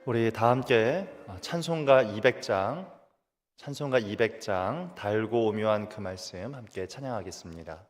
우리 다 함께 찬송가 200장 달고 오묘한 그 말씀 함께 찬양하겠습니다.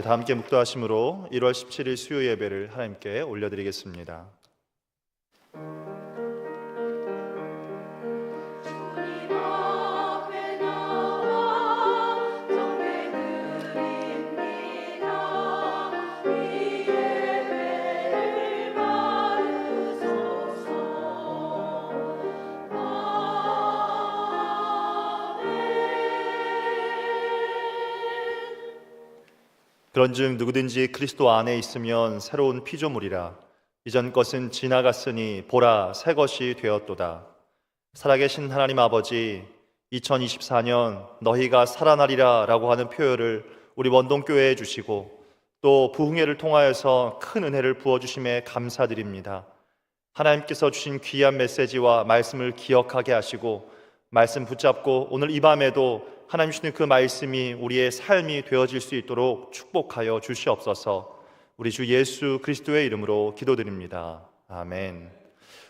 다 함께 묵도하심으로 1월 17일 수요 예배를 하나님께 올려드리겠습니다. 그런즉 누구든지 그리스도 안에 있으면 새로운 피조물이라. 이전 것은 지나갔으니 보라 새 것이 되었도다. 살아계신 하나님 아버지, 2024년 너희가 살아나리라 라고 하는 표현을 우리 원동교회에 주시고 또 부흥회를 통하여서 큰 은혜를 부어주심에 감사드립니다. 하나님께서 주신 귀한 메시지와 말씀을 기억하게 하시고 말씀 붙잡고 오늘 이 밤에도 하나님 주시는 그 말씀이 우리의 삶이 되어질 수 있도록 축복하여 주시옵소서. 우리 주 예수 그리스도의 이름으로 기도드립니다. 아멘.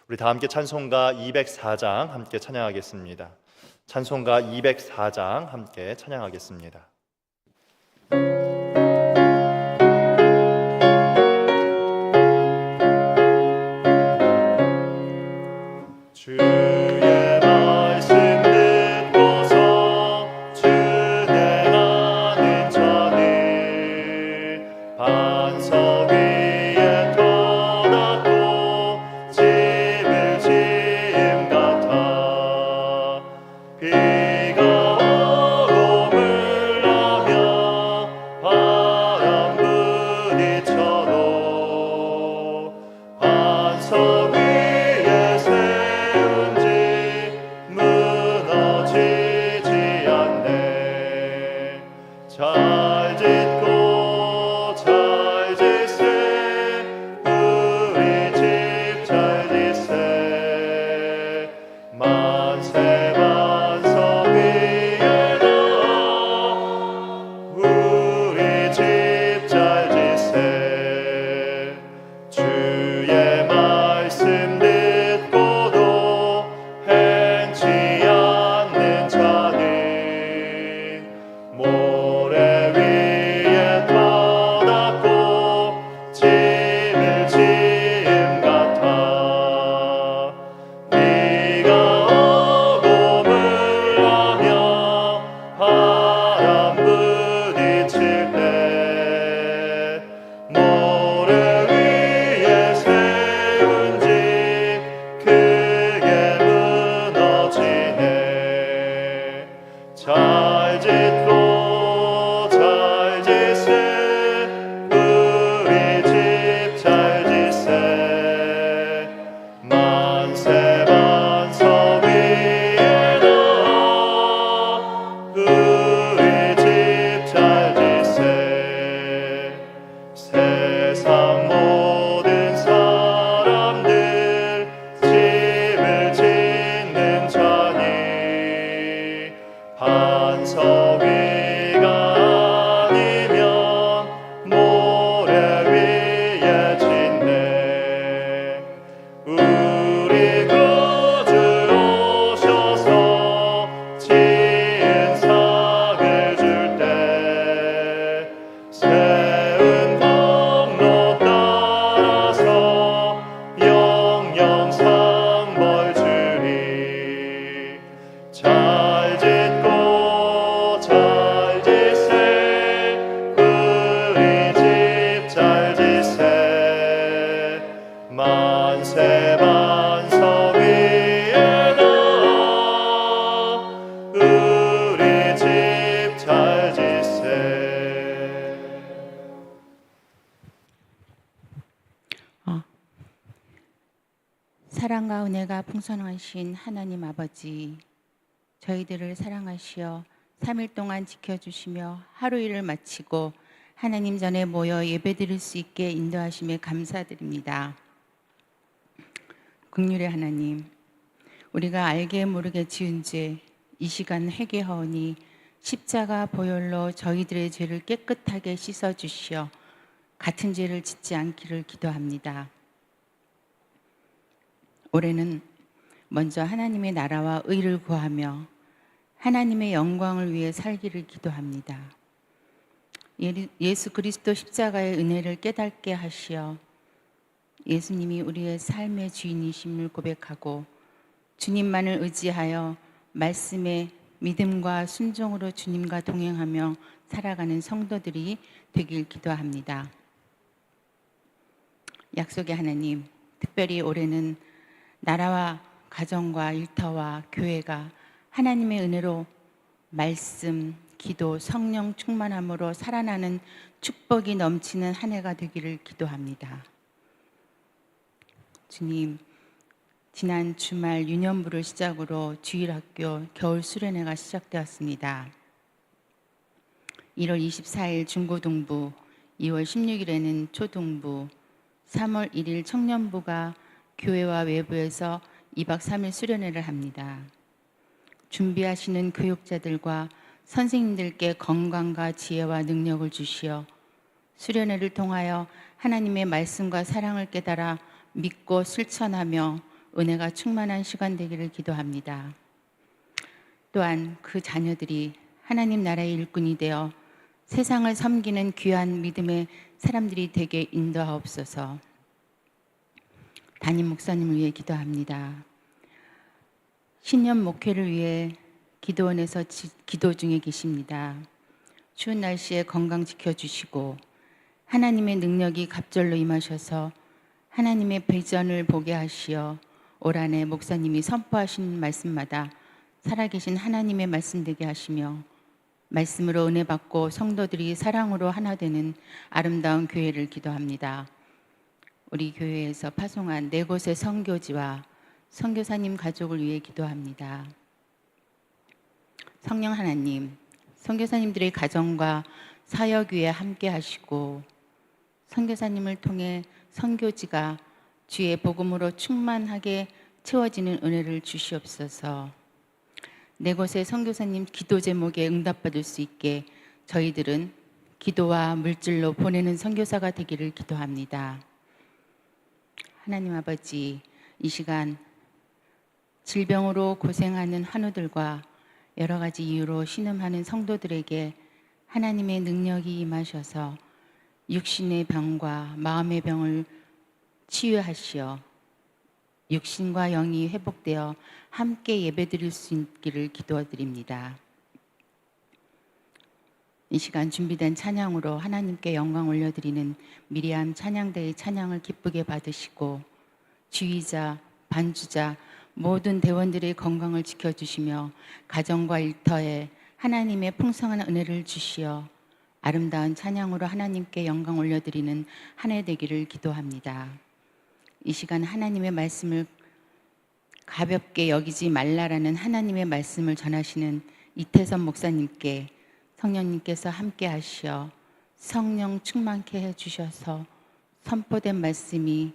우리 다 함께 찬송가 204장 함께 찬양하겠습니다. 찬송가 204장 함께 찬양하겠습니다. 은혜가 풍성하신 하나님 아버지, 저희들을 사랑하시어 3일 동안 지켜주시며 하루 일을 마치고 하나님 전에 모여 예배드릴 수 있게 인도하심에 감사드립니다. 긍휼의 하나님, 우리가 알게 모르게 지은 죄 이 시간 회개하오니 십자가 보혈로 저희들의 죄를 깨끗하게 씻어주시어 같은 죄를 짓지 않기를 기도합니다. 올해는 먼저 하나님의 나라와 의를 구하며 하나님의 영광을 위해 살기를 기도합니다. 예수 그리스도 십자가의 은혜를 깨닫게 하시어 예수님이 우리의 삶의 주인이심을 고백하고 주님만을 의지하여 말씀에 믿음과 순종으로 주님과 동행하며 살아가는 성도들이 되길 기도합니다. 약속의 하나님, 특별히 올해는 나라와 가정과 일터와 교회가 하나님의 은혜로 말씀, 기도, 성령 충만함으로 살아나는 축복이 넘치는 한 해가 되기를 기도합니다. 주님, 지난 주말 유년부를 시작으로 주일학교 겨울 수련회가 시작되었습니다. 1월 24일 중고등부, 2월 16일에는 초등부, 3월 1일 청년부가 교회와 외부에서 2박 3일 수련회를 합니다. 준비하시는 교육자들과 선생님들께 건강과 지혜와 능력을 주시어 수련회를 통하여 하나님의 말씀과 사랑을 깨달아 믿고 실천하며 은혜가 충만한 시간 되기를 기도합니다. 또한 그 자녀들이 하나님 나라의 일꾼이 되어 세상을 섬기는 귀한 믿음의 사람들이 되게 인도하옵소서. 담임 목사님을 위해 기도합니다. 신년 목회를 위해 기도원에서 기도 중에 계십니다. 추운 날씨에 건강 지켜주시고 하나님의 능력이 갑절로 임하셔서 하나님의 비전을 보게 하시어 올 한해 목사님이 선포하신 말씀마다 살아계신 하나님의 말씀 되게 하시며 말씀으로 은혜 받고 성도들이 사랑으로 하나 되는 아름다운 교회를 기도합니다. 우리 교회에서 파송한 4곳의 선교지와 선교사님 가족을 위해 기도합니다. 성령 하나님, 선교사님들의 가정과 사역 위에 함께 하시고 선교사님을 통해 선교지가 주의 복음으로 충만하게 채워지는 은혜를 주시옵소서. 4곳의 선교사님 기도 제목에 응답받을 수 있게 저희들은 기도와 물질로 보내는 선교사가 되기를 기도합니다. 하나님 아버지, 이 시간 질병으로 고생하는 환우들과 여러 가지 이유로 신음하는 성도들에게 하나님의 능력이 임하셔서 육신의 병과 마음의 병을 치유하시어 육신과 영이 회복되어 함께 예배드릴 수 있기를 기도드립니다. 이 시간 준비된 찬양으로 하나님께 영광 올려드리는 미리암 찬양대의 찬양을 기쁘게 받으시고 주의자, 반주자, 모든 대원들의 건강을 지켜주시며 가정과 일터에 하나님의 풍성한 은혜를 주시어 아름다운 찬양으로 하나님께 영광 올려드리는 한 해 되기를 기도합니다. 이 시간 하나님의 말씀을 가볍게 여기지 말라라는 하나님의 말씀을 전하시는 이태선 목사님께 성령님께서 함께 하시어 성령 충만케 해주셔서 선포된 말씀이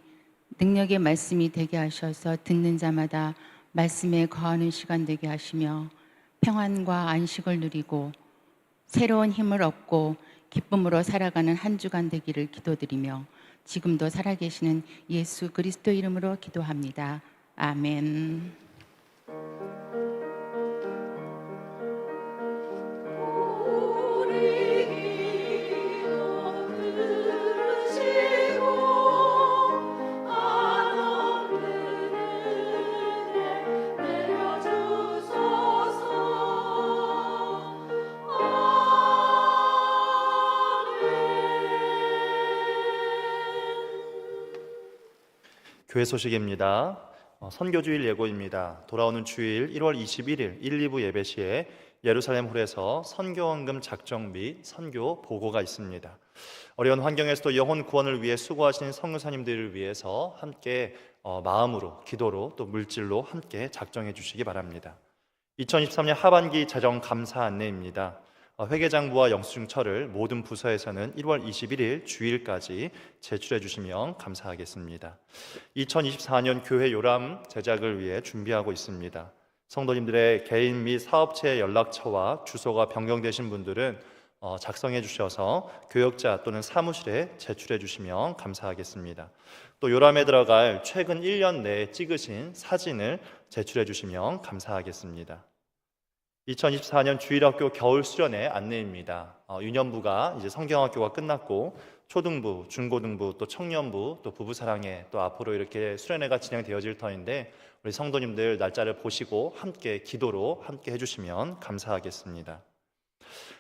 능력의 말씀이 되게 하셔서 듣는 자마다 말씀에 거하는 시간 되게 하시며 평안과 안식을 누리고 새로운 힘을 얻고 기쁨으로 살아가는 한 주간 되기를 기도드리며 지금도 살아계시는 예수 그리스도 이름으로 기도합니다. 아멘. 교회 소식입니다. 선교주일 예고입니다. 돌아오는 주일 1월 21일 1, 2부 예배 시에 예루살렘 홀에서 선교원금 작정 및 선교 보고가 있습니다. 어려운 환경에서도 영혼 구원을 위해 수고하시는 선교사님들을 위해서 함께 마음으로, 기도로 또 물질로 함께 작정해 주시기 바랍니다. 2023년 하반기 재정 감사 안내입니다. 회계장부와 영수증처를 모든 부서에서는 1월 21일 주일까지 제출해 주시면 감사하겠습니다. 2024년 교회 요람 제작을 위해 준비하고 있습니다. 성도님들의 개인 및 사업체 연락처와 주소가 변경되신 분들은 작성해 주셔서 교역자 또는 사무실에 제출해 주시면 감사하겠습니다. 또 요람에 들어갈 최근 1년 내에 찍으신 사진을 제출해 주시면 감사하겠습니다. 2024년 주일학교 겨울 수련회 안내입니다. 유년부가 이제 성경학교가 끝났고 초등부, 중고등부, 또 청년부, 또 부부사랑회, 또 앞으로 이렇게 수련회가 진행되어질 터인데 우리 성도님들 날짜를 보시고 함께 기도로 함께 해주시면 감사하겠습니다.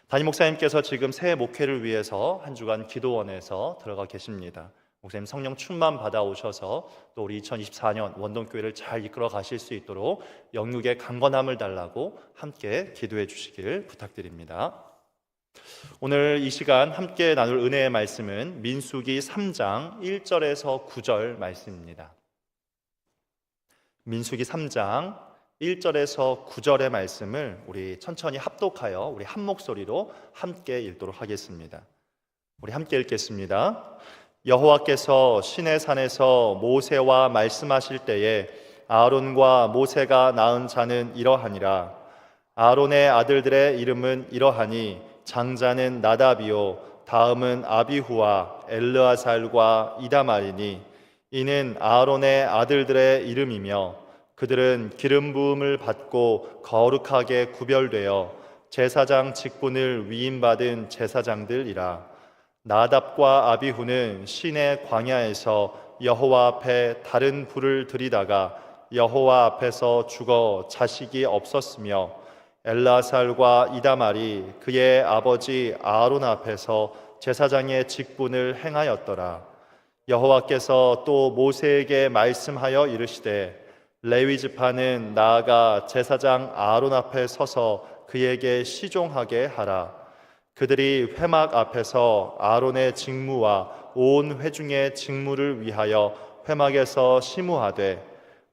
담임 목사님께서 지금 새해 목회를 위해서 한 주간 기도원에서 들어가 계십니다. 목사님 성령 충만 받아오셔서 또 우리 2024년 원동교회를 잘 이끌어 가실 수 있도록 영육의 강건함을 달라고 함께 기도해 주시길 부탁드립니다. 오늘 이 시간 함께 나눌 은혜의 말씀은 민수기 3장 1절에서 9절 말씀입니다. 민수기 3장 1절에서 9절의 말씀을 우리 천천히 합독하여 우리 한 목소리로 함께 읽도록 하겠습니다. 우리 함께 읽겠습니다. 여호와께서 시내산에서 모세와 말씀하실 때에 아론과 모세가 낳은 자는 이러하니라. 아론의 아들들의 이름은 이러하니 장자는 나답이요 다음은 아비후와 엘르아살과 이다말이니 이는 아론의 아들들의 이름이며 그들은 기름 부음을 받고 거룩하게 구별되어 제사장 직분을 위임받은 제사장들이라. 나답과 아비후는 시내 광야에서 여호와 앞에 다른 불을 들이다가 여호와 앞에서 죽어 자식이 없었으며 엘라살과 이다말이 그의 아버지 아론 앞에서 제사장의 직분을 행하였더라. 여호와께서 또 모세에게 말씀하여 이르시되 레위 지파는 나아가 제사장 아론 앞에 서서 그에게 시종하게 하라. 그들이 회막 앞에서 아론의 직무와 온 회중의 직무를 위하여 회막에서 시무하되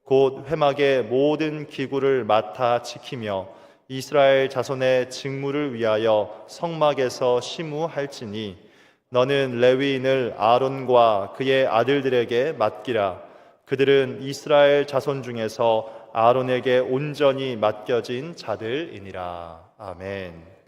곧 회막의 모든 기구를 맡아 지키며 이스라엘 자손의 직무를 위하여 성막에서 시무할지니 너는 레위인을 아론과 그의 아들들에게 맡기라. 그들은 이스라엘 자손 중에서 아론에게 온전히 맡겨진 자들이니라. 아멘.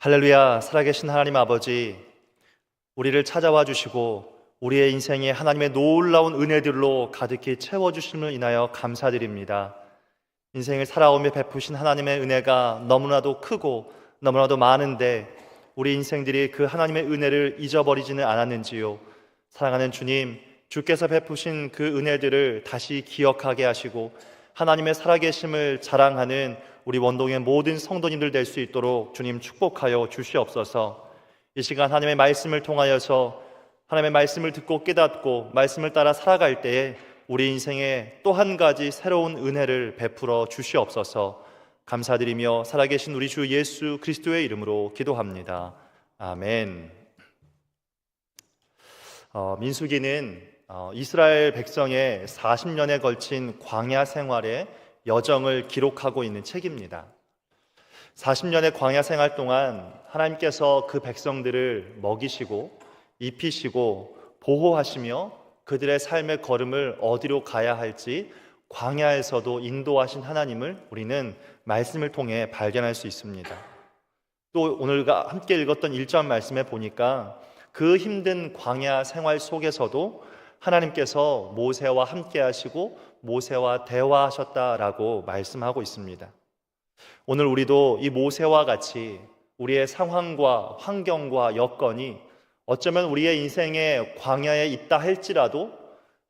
할렐루야. 살아계신 하나님 아버지, 우리를 찾아와 주시고 우리의 인생에 하나님의 놀라운 은혜들로 가득히 채워주심을 인하여 감사드립니다. 인생을 살아오며 베푸신 하나님의 은혜가 너무나도 크고 너무나도 많은데 우리 인생들이 그 하나님의 은혜를 잊어버리지는 않았는지요. 사랑하는 주님, 주께서 베푸신 그 은혜들을 다시 기억하게 하시고 하나님의 살아계심을 자랑하는 우리 원동의 모든 성도님들 될 수 있도록 주님 축복하여 주시옵소서. 이 시간 하나님의 말씀을 통하여서 하나님의 말씀을 듣고 깨닫고 말씀을 따라 살아갈 때에 우리 인생에 또 한 가지 새로운 은혜를 베풀어 주시옵소서. 감사드리며 살아계신 우리 주 예수 그리스도의 이름으로 기도합니다. 아멘. 민수기는 이스라엘 백성의 40년에 걸친 광야 생활의 여정을 기록하고 있는 책입니다. 40년의 광야 생활 동안 하나님께서 그 백성들을 먹이시고 입히시고 보호하시며 그들의 삶의 걸음을 어디로 가야 할지 광야에서도 인도하신 하나님을 우리는 말씀을 통해 발견할 수 있습니다. 또 오늘 함께 읽었던 1절 말씀에 보니까 그 힘든 광야 생활 속에서도 하나님께서 모세와 함께 하시고 모세와 대화하셨다라고 말씀하고 있습니다. 오늘 우리도 이 모세와 같이 우리의 상황과 환경과 여건이 어쩌면 우리의 인생의 광야에 있다 할지라도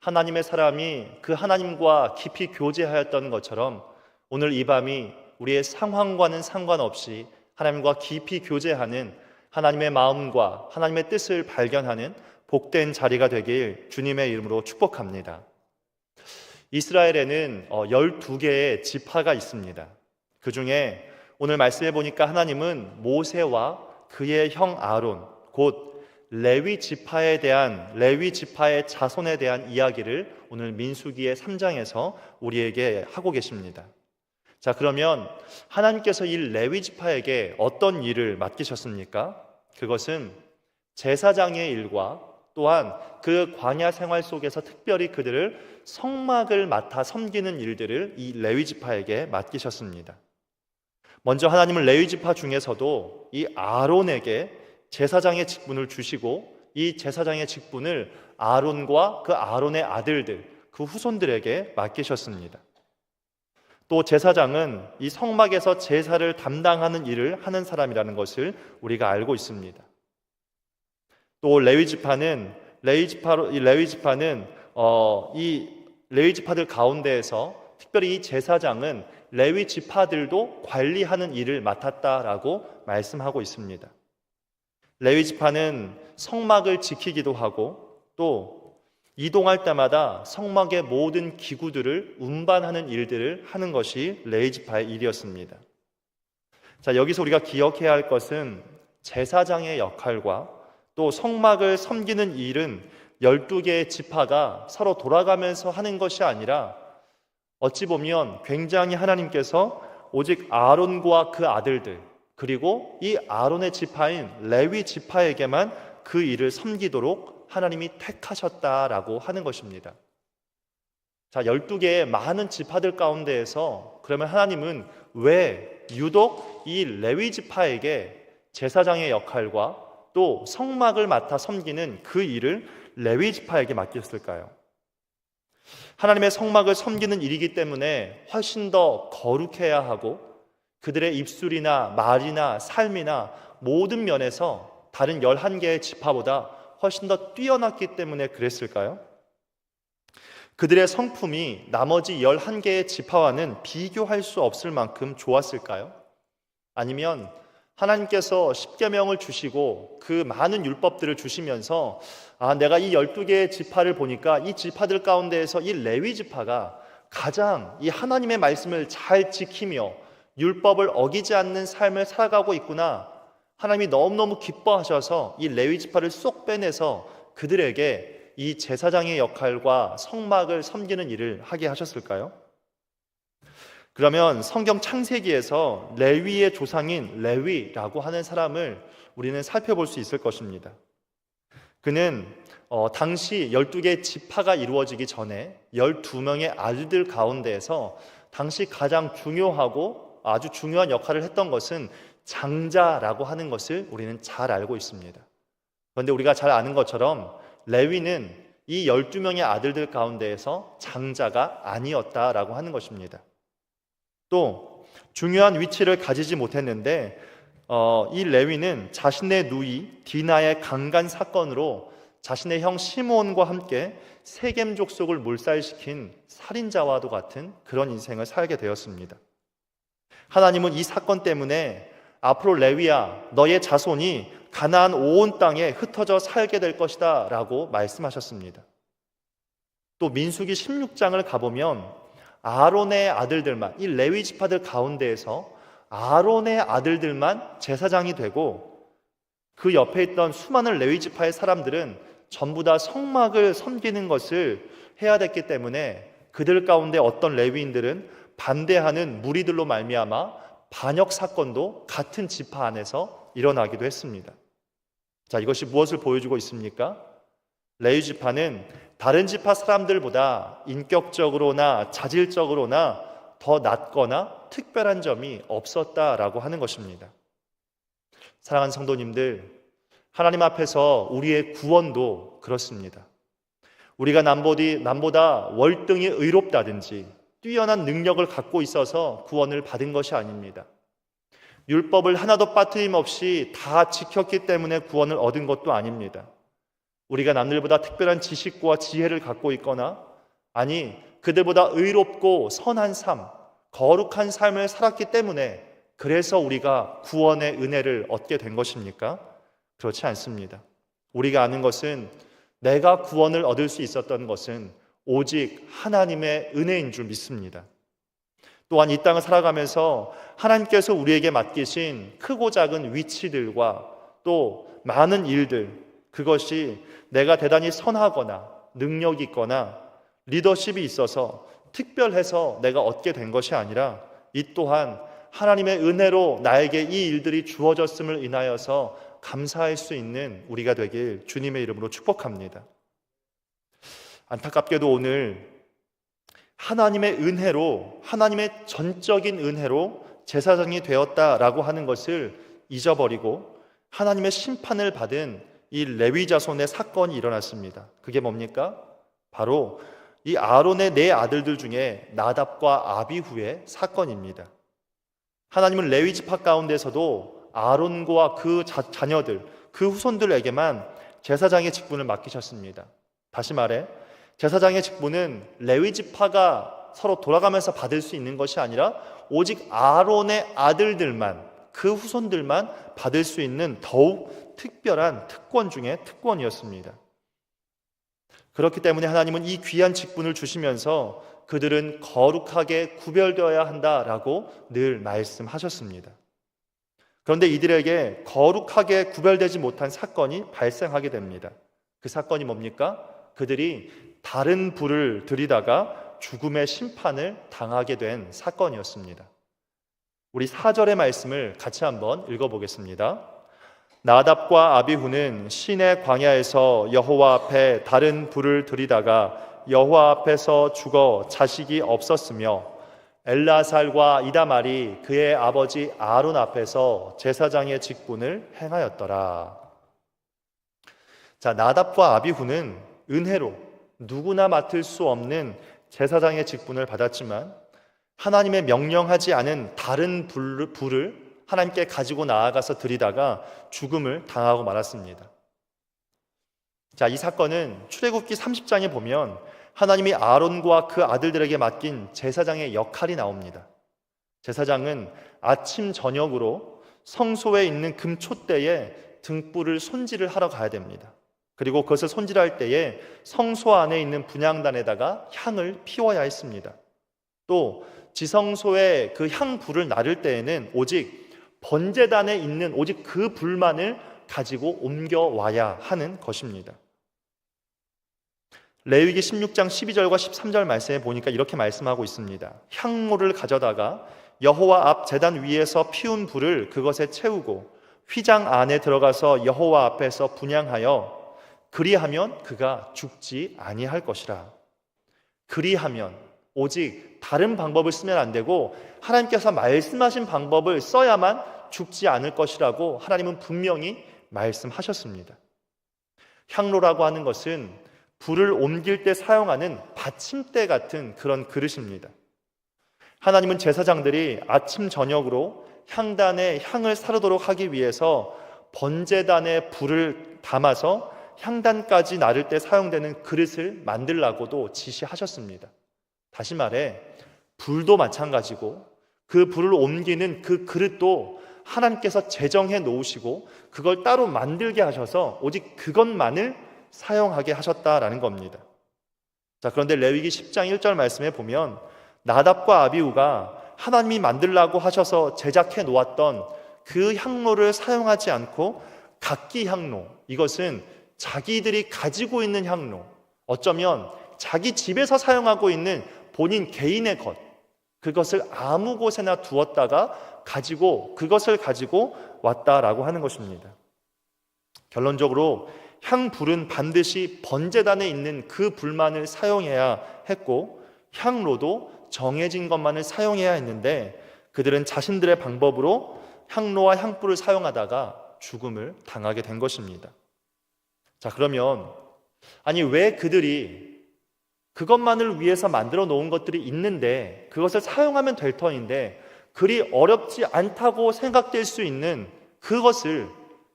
하나님의 사람이 그 하나님과 깊이 교제하였던 것처럼 오늘 이 밤이 우리의 상황과는 상관없이 하나님과 깊이 교제하는 하나님의 마음과 하나님의 뜻을 발견하는 복된 자리가 되길 주님의 이름으로 축복합니다. 이스라엘에는 12개의 지파가 있습니다. 그 중에 오늘 말씀해 보니까 하나님은 모세와 그의 형 아론, 곧 레위 지파에 대한 레위 지파의 자손에 대한 이야기를 오늘 민수기의 3장에서 우리에게 하고 계십니다. 자, 그러면 하나님께서 이 레위 지파에게 어떤 일을 맡기셨습니까? 그것은 제사장의 일과 또한 그 광야 생활 속에서 특별히 그들을 성막을 맡아 섬기는 일들을 이 레위 지파에게 맡기셨습니다. 먼저 하나님은 레위 지파 중에서도 이 아론에게 제사장의 직분을 주시고 이 제사장의 직분을 아론과 그 아론의 아들들, 그 후손들에게 맡기셨습니다. 또 제사장은 이 성막에서 제사를 담당하는 일을 하는 사람이라는 것을 우리가 알고 있습니다. 또 레위 지파는 이 레위 지파들 가운데에서 특별히 이 제사장은 레위 지파들도 관리하는 일을 맡았다라고 말씀하고 있습니다. 레위 지파는 성막을 지키기도 하고 또 이동할 때마다 성막의 모든 기구들을 운반하는 일들을 하는 것이 레위 지파의 일이었습니다. 자, 여기서 우리가 기억해야 할 것은 제사장의 역할과 또 성막을 섬기는 일은 12개의 지파가 서로 돌아가면서 하는 것이 아니라 어찌 보면 굉장히 하나님께서 오직 아론과 그 아들들 그리고 이 아론의 지파인 레위 지파에게만 그 일을 섬기도록 하나님이 택하셨다라고 하는 것입니다. 자, 12개의 많은 지파들 가운데에서 그러면 하나님은 왜 유독 이 레위 지파에게 제사장의 역할과 또 성막을 맡아 섬기는 그 일을 레위 지파에게 맡겼을까요? 하나님의 성막을 섬기는 일이기 때문에 훨씬 더 거룩해야 하고 그들의 입술이나 말이나 삶이나 모든 면에서 다른 11개의 지파보다 훨씬 더 뛰어났기 때문에 그랬을까요? 그들의 성품이 나머지 11개의 지파와는 비교할 수 없을 만큼 좋았을까요? 아니면 하나님께서 십계명을 주시고 그 많은 율법들을 주시면서 내가 이 12개의 지파를 보니까 이 지파들 가운데에서 이 레위 지파가 가장 이 하나님의 말씀을 잘 지키며 율법을 어기지 않는 삶을 살아가고 있구나. 하나님이 너무너무 기뻐하셔서 이 레위 지파를 쏙 빼내서 그들에게 이 제사장의 역할과 성막을 섬기는 일을 하게 하셨을까요? 그러면 성경 창세기에서 레위의 조상인 레위라고 하는 사람을 우리는 살펴볼 수 있을 것입니다. 그는 당시 12개의 지파가 이루어지기 전에 12명의 아들들 가운데에서 당시 가장 중요하고 아주 중요한 역할을 했던 것은 장자라고 하는 것을 우리는 잘 알고 있습니다. 그런데 우리가 잘 아는 것처럼 레위는 이 12명의 아들들 가운데에서 장자가 아니었다라고 하는 것입니다. 또 중요한 위치를 가지지 못했는데 이 레위는 자신의 누이 디나의 강간 사건으로 자신의 형 시므온과 함께 세겜 족속을 몰살시킨 살인자와도 같은 그런 인생을 살게 되었습니다. 하나님은 이 사건 때문에 앞으로 레위야, 너의 자손이 가나안 온 땅에 흩어져 살게 될 것이다 라고 말씀하셨습니다. 또 민수기 16장을 가보면 아론의 아들들만, 이 레위 지파들 가운데에서 아론의 아들들만 제사장이 되고 그 옆에 있던 수많은 레위 지파의 사람들은 전부 다 성막을 섬기는 것을 해야 됐기 때문에 그들 가운데 어떤 레위인들은 반대하는 무리들로 말미암아 반역 사건도 같은 지파 안에서 일어나기도 했습니다. 자, 이것이 무엇을 보여주고 있습니까? 레위 지파는 다른 지파 사람들보다 인격적으로나 자질적으로나 더 낮거나 특별한 점이 없었다라고 하는 것입니다. 사랑하는 성도님들, 하나님 앞에서 우리의 구원도 그렇습니다. 우리가 남보다 월등히 의롭다든지 뛰어난 능력을 갖고 있어서 구원을 받은 것이 아닙니다. 율법을 하나도 빠트림 없이 다 지켰기 때문에 구원을 얻은 것도 아닙니다. 우리가 남들보다 특별한 지식과 지혜를 갖고 있거나 아니 그들보다 의롭고 선한 삶, 거룩한 삶을 살았기 때문에 그래서 우리가 구원의 은혜를 얻게 된 것입니까? 그렇지 않습니다. 우리가 아는 것은 내가 구원을 얻을 수 있었던 것은 오직 하나님의 은혜인 줄 믿습니다. 또한 이 땅을 살아가면서 하나님께서 우리에게 맡기신 크고 작은 위치들과 또 많은 일들, 그것이 내가 대단히 선하거나 능력이 있거나 리더십이 있어서 특별해서 내가 얻게 된 것이 아니라 이 또한 하나님의 은혜로 나에게 이 일들이 주어졌음을 인하여서 감사할 수 있는 우리가 되길 주님의 이름으로 축복합니다. 안타깝게도 오늘 하나님의 은혜로, 하나님의 전적인 은혜로 제사장이 되었다라고 하는 것을 잊어버리고 하나님의 심판을 받은 이 레위 자손의 사건이 일어났습니다. 그게 뭡니까? 바로 이 아론의 네 아들들 중에 나답과 아비후의 사건입니다. 하나님은 레위 지파 가운데서도 아론과 그 자녀들, 그 후손들에게만 제사장의 직분을 맡기셨습니다. 다시 말해 제사장의 직분은 레위 지파가 서로 돌아가면서 받을 수 있는 것이 아니라 오직 아론의 아들들만, 그 후손들만 받을 수 있는 더욱 특별한 특권 중에 특권이었습니다. 그렇기 때문에 하나님은 이 귀한 직분을 주시면서 그들은 거룩하게 구별되어야 한다라고 늘 말씀하셨습니다. 그런데 이들에게 거룩하게 구별되지 못한 사건이 발생하게 됩니다. 그 사건이 뭡니까? 그들이 다른 불을 들이다가 죽음의 심판을 당하게 된 사건이었습니다. 우리 4절의 말씀을 같이 한번 읽어보겠습니다. 나답과 아비후는 시내 광야에서 여호와 앞에 다른 불을 들이다가 여호와 앞에서 죽어 자식이 없었으며 엘라살과 이다말이 그의 아버지 아론 앞에서 제사장의 직분을 행하였더라. 자, 나답과 아비후는 은혜로 누구나 맡을 수 없는 제사장의 직분을 받았지만 하나님의 명령하지 않은 다른 불을 하나님께 가지고 나아가서 드리다가 죽음을 당하고 말았습니다. 자, 이 사건은 출애굽기 30장에 보면 하나님이 아론과 그 아들들에게 맡긴 제사장의 역할이 나옵니다. 제사장은 아침 저녁으로 성소에 있는 금촛대에 등불을 손질을 하러 가야 됩니다. 그리고 그것을 손질할 때에 성소 안에 있는 분향단에다가 향을 피워야 했습니다. 또 지성소에 그 향불을 나를 때에는 오직 번제단에 있는 오직 그 불만을 가지고 옮겨와야 하는 것입니다. 레위기 16장 12절과 13절 말씀에 보니까 이렇게 말씀하고 있습니다. 향로를 가져다가 여호와 앞 제단 위에서 피운 불을 그것에 채우고 휘장 안에 들어가서 여호와 앞에서 분향하여 그리하면 그가 죽지 아니할 것이라. 그리하면 오직 다른 방법을 쓰면 안 되고 하나님께서 말씀하신 방법을 써야만 죽지 않을 것이라고 하나님은 분명히 말씀하셨습니다. 향로라고 하는 것은 불을 옮길 때 사용하는 받침대 같은 그런 그릇입니다. 하나님은 제사장들이 아침 저녁으로 향단에 향을 사르도록 하기 위해서 번제단에 불을 담아서 향단까지 나를 때 사용되는 그릇을 만들라고도 지시하셨습니다. 다시 말해 불도 마찬가지고 그 불을 옮기는 그 그릇도 하나님께서 제정해 놓으시고 그걸 따로 만들게 하셔서 오직 그것만을 사용하게 하셨다라는 겁니다. 자, 그런데 레위기 10장 1절 말씀에 보면 나답과 아비후가 하나님이 만들라고 하셔서 제작해 놓았던 그 향로를 사용하지 않고 각기 향로, 이것은 자기들이 가지고 있는 향로, 어쩌면 자기 집에서 사용하고 있는 본인 개인의 것, 그것을 아무 곳에나 두었다가 그것을 가지고 왔다라고 하는 것입니다. 결론적으로 향불은 반드시 번제단에 있는 그 불만을 사용해야 했고 향로도 정해진 것만을 사용해야 했는데 그들은 자신들의 방법으로 향로와 향불을 사용하다가 죽음을 당하게 된 것입니다. 자, 그러면 왜 그들이 그것만을 위해서 만들어 놓은 것들이 있는데 그것을 사용하면 될 터인데 그리 어렵지 않다고 생각될 수 있는 그것을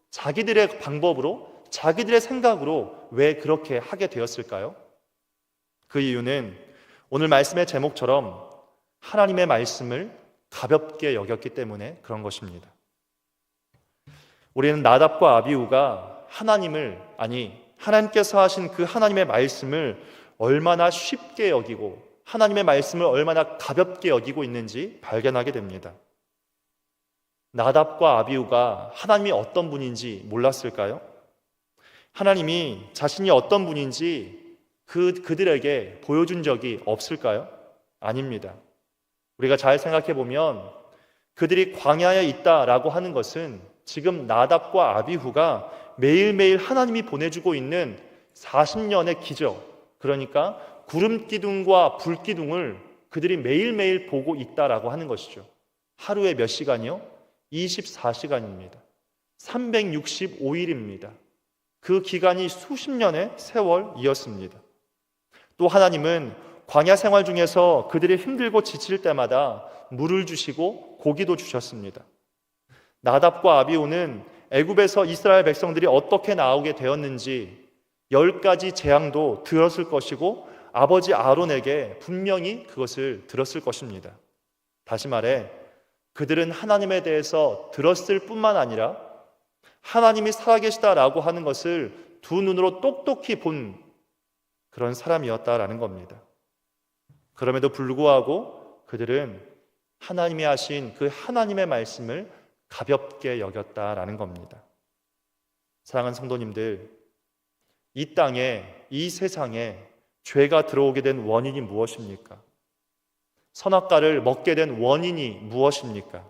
자기들의 방법으로 자기들의 생각으로 왜 그렇게 하게 되었을까요? 그 이유는 오늘 말씀의 제목처럼 하나님의 말씀을 가볍게 여겼기 때문에 그런 것입니다. 우리는 나답과 아비후가 하나님께서 하신 그 하나님의 말씀을 얼마나 쉽게 여기고 하나님의 말씀을 얼마나 가볍게 여기고 있는지 발견하게 됩니다. 나답과 아비후가 하나님이 어떤 분인지 몰랐을까요? 하나님이 자신이 어떤 분인지 그들에게 보여준 적이 없을까요? 아닙니다. 우리가 잘 생각해 보면 그들이 광야에 있다라고 하는 것은 지금 나답과 아비후가 매일매일 하나님이 보내주고 있는 40년의 기적, 그러니까 구름 기둥과 불 기둥을 그들이 매일매일 보고 있다라고 하는 것이죠. 하루에 몇 시간이요? 24시간입니다. 365일입니다. 그 기간이 수십 년의 세월이었습니다. 또 하나님은 광야 생활 중에서 그들이 힘들고 지칠 때마다 물을 주시고 고기도 주셨습니다. 나답과 아비후는 애굽에서 이스라엘 백성들이 어떻게 나오게 되었는지 10가지 재앙도 들었을 것이고 아버지 아론에게 분명히 그것을 들었을 것입니다. 다시 말해 그들은 하나님에 대해서 들었을 뿐만 아니라 하나님이 살아계시다라고 하는 것을 두 눈으로 똑똑히 본 그런 사람이었다라는 겁니다. 그럼에도 불구하고 그들은 하나님이 하신 그 하나님의 말씀을 가볍게 여겼다라는 겁니다. 사랑하는 성도님들, 이 땅에, 이 세상에 죄가 들어오게 된 원인이 무엇입니까? 선악과를 먹게 된 원인이 무엇입니까?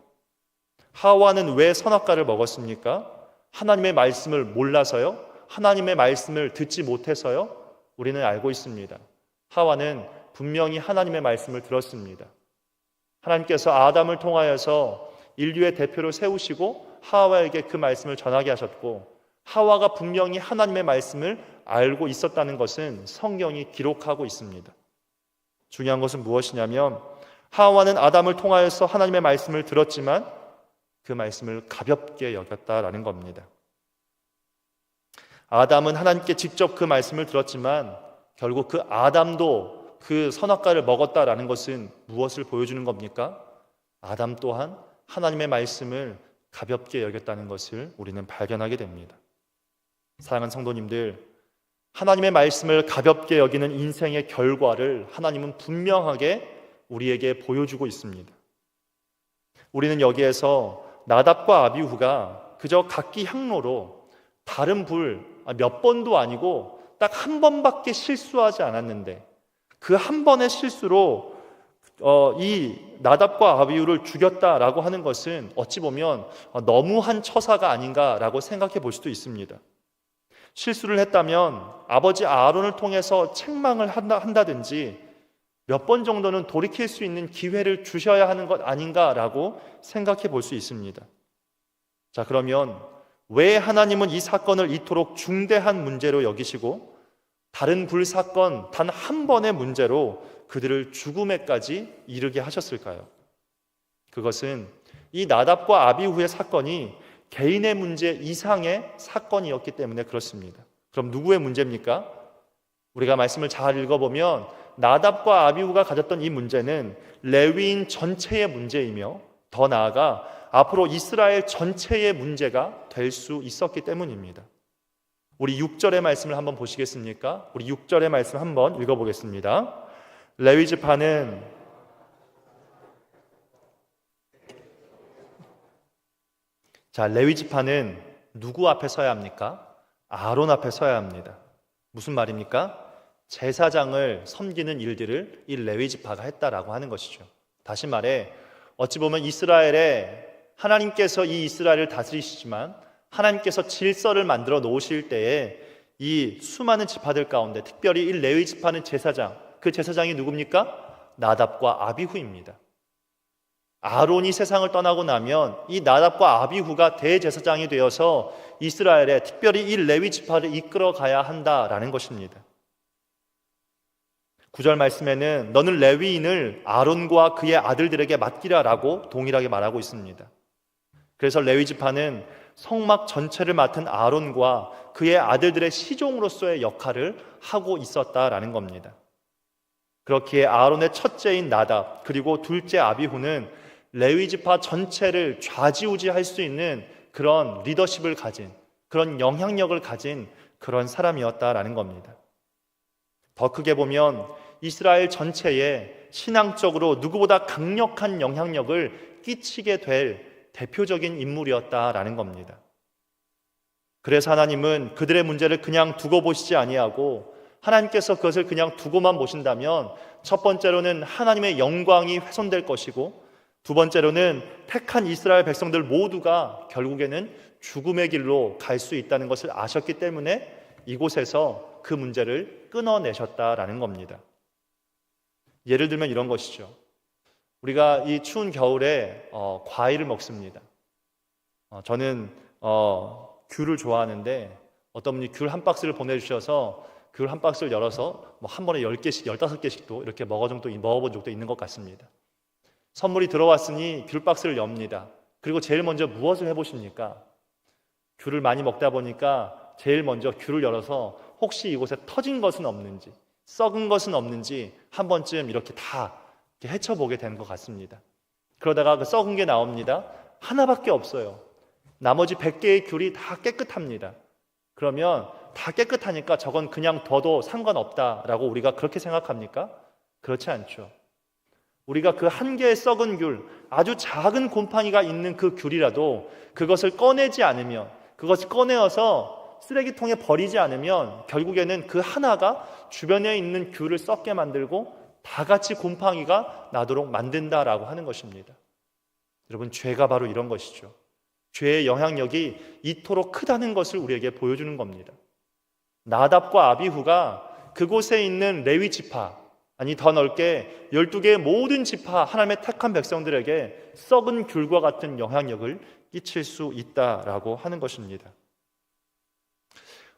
하와는 왜 선악과를 먹었습니까? 하나님의 말씀을 몰라서요? 하나님의 말씀을 듣지 못해서요? 우리는 알고 있습니다. 하와는 분명히 하나님의 말씀을 들었습니다. 하나님께서 아담을 통하여서 인류의 대표로 세우시고 하와에게 그 말씀을 전하게 하셨고 하와가 분명히 하나님의 말씀을 알고 있었다는 것은 성경이 기록하고 있습니다. 중요한 것은 무엇이냐면 하와는 아담을 통하여서 하나님의 말씀을 들었지만 그 말씀을 가볍게 여겼다라는 겁니다. 아담은 하나님께 직접 그 말씀을 들었지만 결국 그 아담도 그 선악과를 먹었다라는 것은 무엇을 보여주는 겁니까? 아담 또한 하나님의 말씀을 가볍게 여겼다는 것을 우리는 발견하게 됩니다. 사랑하는 성도님들, 하나님의 말씀을 가볍게 여기는 인생의 결과를 하나님은 분명하게 우리에게 보여주고 있습니다. 우리는 여기에서 나답과 아비후가 그저 각기 향로로 다른 불 몇 번도 아니고 딱 한 번밖에 실수하지 않았는데 그 한 번의 실수로 이 나답과 아비후를 죽였다라고 하는 것은 어찌 보면 너무한 처사가 아닌가라고 생각해 볼 수도 있습니다. 실수를 했다면 아버지 아론을 통해서 책망을 한다든지 몇 번 정도는 돌이킬 수 있는 기회를 주셔야 하는 것 아닌가라고 생각해 볼 수 있습니다. 자, 그러면 왜 하나님은 이 사건을 이토록 중대한 문제로 여기시고 다른 불사건 단 한 번의 문제로 그들을 죽음에까지 이르게 하셨을까요? 그것은 이 나답과 아비후의 사건이 개인의 문제 이상의 사건이었기 때문에 그렇습니다. 그럼 누구의 문제입니까? 우리가 말씀을 잘 읽어보면 나답과 아비후가 가졌던 이 문제는 레위인 전체의 문제이며 더 나아가 앞으로 이스라엘 전체의 문제가 될 수 있었기 때문입니다. 우리 6절의 말씀을 한번 보시겠습니까? 우리 6절의 말씀 한번 읽어보겠습니다. 레위지파는 레위지파는 누구 앞에 서야 합니까? 아론 앞에 서야 합니다. 무슨 말입니까? 제사장을 섬기는 일들을 이 레위지파가 했다라고 하는 것이죠. 다시 말해 어찌 보면 이스라엘에 하나님께서 이 이스라엘을 다스리시지만 하나님께서 질서를 만들어 놓으실 때에 이 수많은 지파들 가운데 특별히 이 레위 지파는 제사장, 그 제사장이 누굽니까? 나답과 아비후입니다. 아론이 세상을 떠나고 나면 이 나답과 아비후가 대제사장이 되어서 이스라엘에 특별히 이 레위 지파를 이끌어 가야 한다라는 것입니다. 9절 말씀에는 너는 레위인을 아론과 그의 아들들에게 맡기라라고 동일하게 말하고 있습니다. 그래서 레위 지파는 성막 전체를 맡은 아론과 그의 아들들의 시종으로서의 역할을 하고 있었다라는 겁니다. 그렇기에 아론의 첫째인 나답 그리고 둘째 아비후는 레위 지파 전체를 좌지우지할 수 있는 그런 리더십을 가진, 그런 영향력을 가진 그런 사람이었다라는 겁니다. 더 크게 보면 이스라엘 전체에 신앙적으로 누구보다 강력한 영향력을 끼치게 될 대표적인 인물이었다라는 겁니다. 그래서 하나님은 그들의 문제를 그냥 두고 보시지 아니하고 하나님께서 그것을 그냥 두고만 보신다면 첫 번째로는 하나님의 영광이 훼손될 것이고 두 번째로는 택한 이스라엘 백성들 모두가 결국에는 죽음의 길로 갈 수 있다는 것을 아셨기 때문에 이곳에서 그 문제를 끊어내셨다라는 겁니다. 예를 들면 이런 것이죠. 우리가 이 추운 겨울에 과일을 먹습니다. 저는 귤을 좋아하는데 어떤 분이 귤 한 박스를 보내주셔서 귤 한 박스를 열어서 한 번에 10개씩, 15개씩도 이렇게 먹어본 적도 있는 것 같습니다. 선물이 들어왔으니 귤 박스를 엽니다. 그리고 제일 먼저 무엇을 해보십니까? 귤을 많이 먹다 보니까 제일 먼저 귤을 열어서 혹시 이곳에 터진 것은 없는지, 썩은 것은 없는지 한 번쯤 이렇게 다 헤쳐보게 되는 것 같습니다. 그러다가 그 썩은 게 나옵니다. 하나밖에 없어요. 나머지 100개의 귤이 다 깨끗합니다. 그러면 다 깨끗하니까 저건 그냥 둬도 상관없다라고 우리가 그렇게 생각합니까? 그렇지 않죠. 우리가 그 한 개의 썩은 귤, 아주 작은 곰팡이가 있는 그 귤이라도 그것을 꺼내지 않으면, 그것을 꺼내어서 쓰레기통에 버리지 않으면 결국에는 그 하나가 주변에 있는 귤을 썩게 만들고 다 같이 곰팡이가 나도록 만든다라고 하는 것입니다. 여러분, 죄가 바로 이런 것이죠. 죄의 영향력이 이토록 크다는 것을 우리에게 보여주는 겁니다. 나답과 아비후가 그곳에 있는 레위 지파, 아니 더 넓게 12개의 모든 지파 하나님의 택한 백성들에게 썩은 귤과 같은 영향력을 끼칠 수 있다라고 하는 것입니다.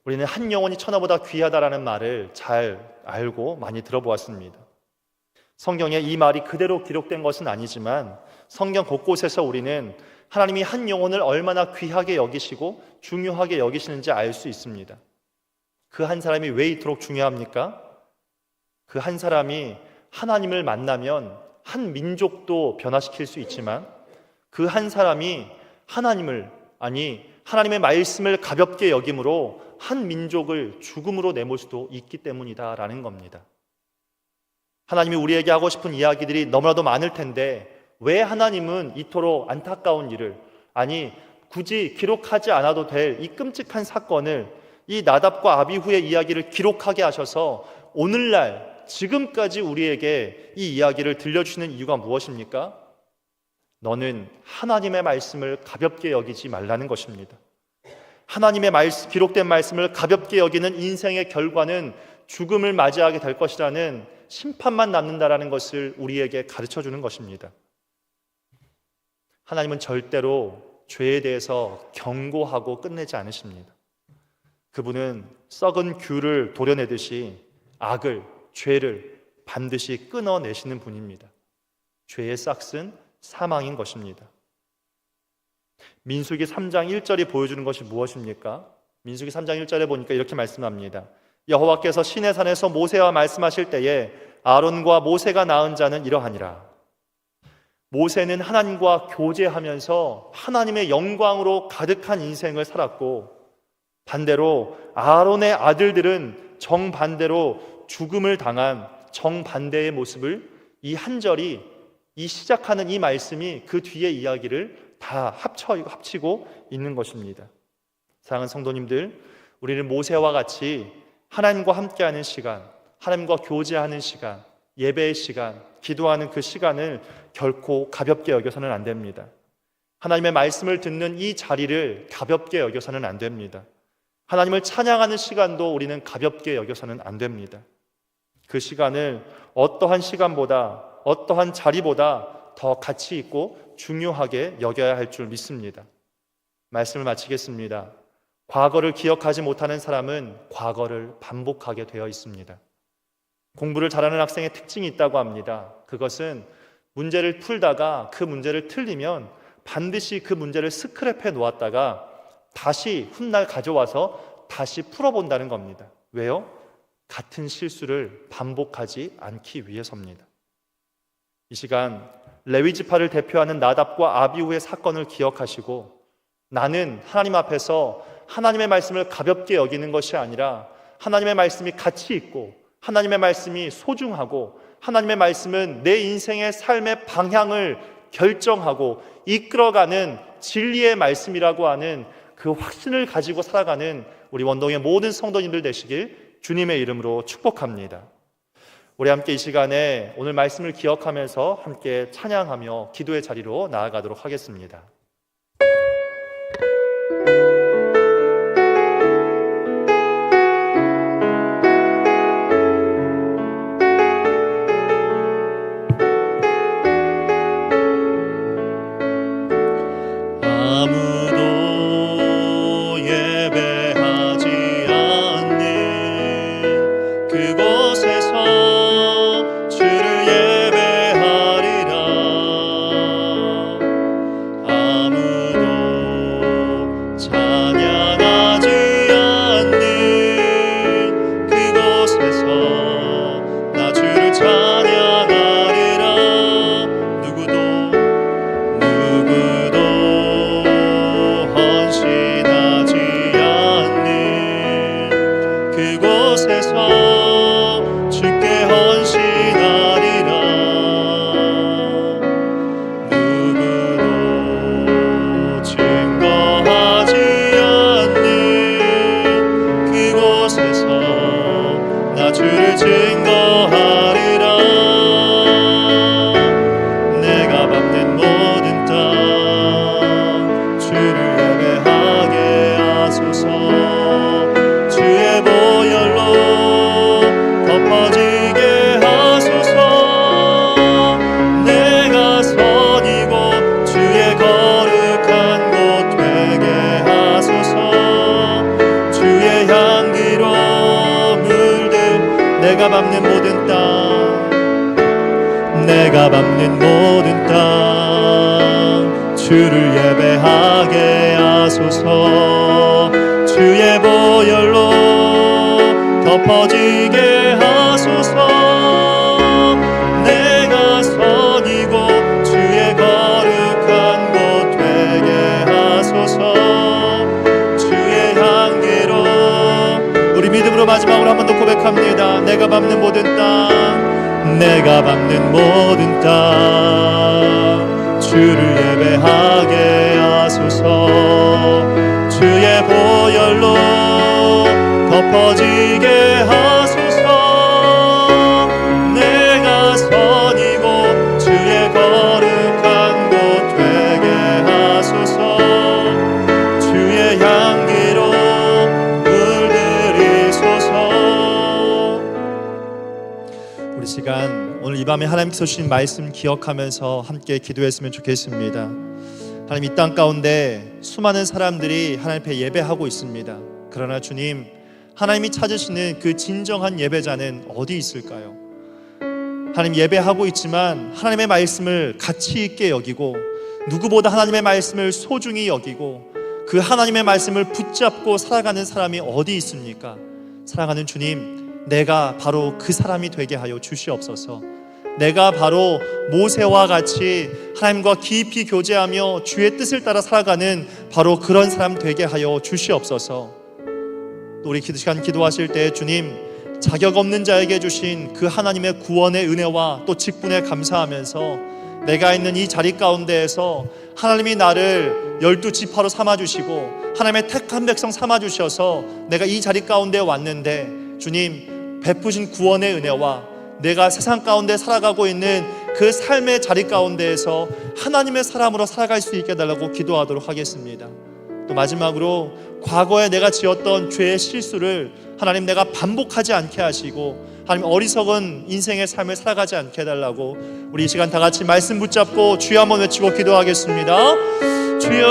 우리는 한 영혼이 천하보다 귀하다라는 말을 잘 알고 많이 들어보았습니다. 성경에 이 말이 그대로 기록된 것은 아니지만 성경 곳곳에서 우리는 하나님이 한 영혼을 얼마나 귀하게 여기시고 중요하게 여기시는지 알 수 있습니다. 그 한 사람이 왜 이토록 중요합니까? 그 한 사람이 하나님을 만나면 한 민족도 변화시킬 수 있지만 그 한 사람이 하나님의 말씀을 가볍게 여김으로 한 민족을 죽음으로 내몰 수도 있기 때문이다라는 겁니다. 하나님이 우리에게 하고 싶은 이야기들이 너무나도 많을 텐데 왜 하나님은 이토록 안타까운 일을, 굳이 기록하지 않아도 될 이 끔찍한 사건을, 이 나답과 아비후의 이야기를 기록하게 하셔서 오늘날 지금까지 우리에게 이 이야기를 들려주시는 이유가 무엇입니까? 너는 하나님의 말씀을 가볍게 여기지 말라는 것입니다. 하나님의 기록된 말씀을 가볍게 여기는 인생의 결과는 죽음을 맞이하게 될 것이라는 심판만 남는다라는 것을 우리에게 가르쳐 주는 것입니다. 하나님은 절대로 죄에 대해서 경고하고 끝내지 않으십니다. 그분은 썩은 귤을 도려내듯이 악을, 죄를 반드시 끊어내시는 분입니다. 죄의 싹은 사망인 것입니다. 민수기 3장 1절이 보여주는 것이 무엇입니까? 민수기 3장 1절에 보니까 이렇게 말씀합니다. 여호와께서 시내산에서 모세와 말씀하실 때에 아론과 모세가 낳은 자는 이러하니라. 모세는 하나님과 교제하면서 하나님의 영광으로 가득한 인생을 살았고, 반대로 아론의 아들들은 정반대로 죽음을 당한 정반대의 모습을 이 한 절이, 이 시작하는 이 말씀이 그 뒤의 이야기를 다 합치고 있는 것입니다. 사랑하는 성도님들, 우리는 모세와 같이 하나님과 함께하는 시간, 하나님과 교제하는 시간, 예배의 시간, 기도하는 그 시간을 결코 가볍게 여겨서는 안 됩니다. 하나님의 말씀을 듣는 이 자리를 가볍게 여겨서는 안 됩니다. 하나님을 찬양하는 시간도 우리는 가볍게 여겨서는 안 됩니다. 그 시간을 어떠한 시간보다, 어떠한 자리보다 더 가치 있고 중요하게 여겨야 할 줄 믿습니다. 말씀을 마치겠습니다. 과거를 기억하지 못하는 사람은 과거를 반복하게 되어 있습니다. 공부를 잘하는 학생의 특징이 있다고 합니다. 그것은 문제를 풀다가 그 문제를 틀리면 반드시 그 문제를 스크랩해 놓았다가 다시 훗날 가져와서 다시 풀어본다는 겁니다. 왜요? 같은 실수를 반복하지 않기 위해서입니다. 이 시간 레위 지파를 대표하는 나답과 아비후의 사건을 기억하시고, 나는 하나님 앞에서 하나님의 말씀을 가볍게 여기는 것이 아니라 하나님의 말씀이 가치 있고 하나님의 말씀이 소중하고 하나님의 말씀은 내 인생의 삶의 방향을 결정하고 이끌어가는 진리의 말씀이라고 하는 그 확신을 가지고 살아가는 우리 원동의 모든 성도님들 되시길 주님의 이름으로 축복합니다. 우리 함께 이 시간에 오늘 말씀을 기억하면서 함께 찬양하며 기도의 자리로 나아가도록 하겠습니다. 아무도 예배하지 않는 그곳에서 주를 예배하리라. 아무도 찬양하지 않는 그곳에서 나 주를 찬양하리라. 누구도 헌신하지 않는 그곳에서 주께 헌신하리라. 누구도 증거하지 않는 그곳에서 나 주를 증거하리라. 내가 밟는 모든 땅 주를 예배하게 하소서. 주의 보혈로 덮어지게 하소서. 내가 선이고 주의 거룩한 곳 되게 하소서. 주의 향기로 물든 내가 밟는 모든 땅, 내가 밟는 모든 땅 주를 예배하게 하소서. 주의 보혈로 덮어지게 하소서. 내가 선이고 주의 거룩한 곳 되게 하소서. 주의 향기로 우리 믿음으로 마지막으로 한 번 더 고백합니다. 내가 밟는 모든 땅, 내가 밟는 모든 땅 주를 예배하게 하소서. 주의 보혈로 덮어지게 하소서. 내가 선이고 주의 거룩한 곳 되게 하소서. 주의 향기로 물들이소서. 우리 시간 오늘 이 밤에 하나님께서 주신 말씀 기억하면서 함께 기도했으면 좋겠습니다. 하나님, 이 땅 가운데 수많은 사람들이 하나님 앞에 예배하고 있습니다. 그러나 주님, 하나님이 찾으시는 그 진정한 예배자는 어디 있을까요? 하나님, 예배하고 있지만 하나님의 말씀을 가치 있게 여기고 누구보다 하나님의 말씀을 소중히 여기고 그 하나님의 말씀을 붙잡고 살아가는 사람이 어디 있습니까? 사랑하는 주님, 내가 바로 그 사람이 되게 하여 주시옵소서. 내가 바로 모세와 같이 하나님과 깊이 교제하며 주의 뜻을 따라 살아가는 바로 그런 사람 되게 하여 주시옵소서. 또 우리 시간 기도하실 때 주님, 자격 없는 자에게 주신 그 하나님의 구원의 은혜와 또 직분에 감사하면서 내가 있는 이 자리 가운데에서 하나님이 나를 12지파로 삼아주시고 하나님의 택한 백성 삼아주셔서 내가 이 자리 가운데 왔는데, 주님, 베푸신 구원의 은혜와 내가 세상 가운데 살아가고 있는 그 삶의 자리 가운데에서 하나님의 사람으로 살아갈 수 있게 해달라고 기도하도록 하겠습니다. 또 마지막으로 과거에 내가 지었던 죄의 실수를 하나님, 내가 반복하지 않게 하시고 하나님, 어리석은 인생의 삶을 살아가지 않게 해달라고 우리 이 시간 다 같이 말씀 붙잡고 주여 한번 외치고 기도하겠습니다. 주여,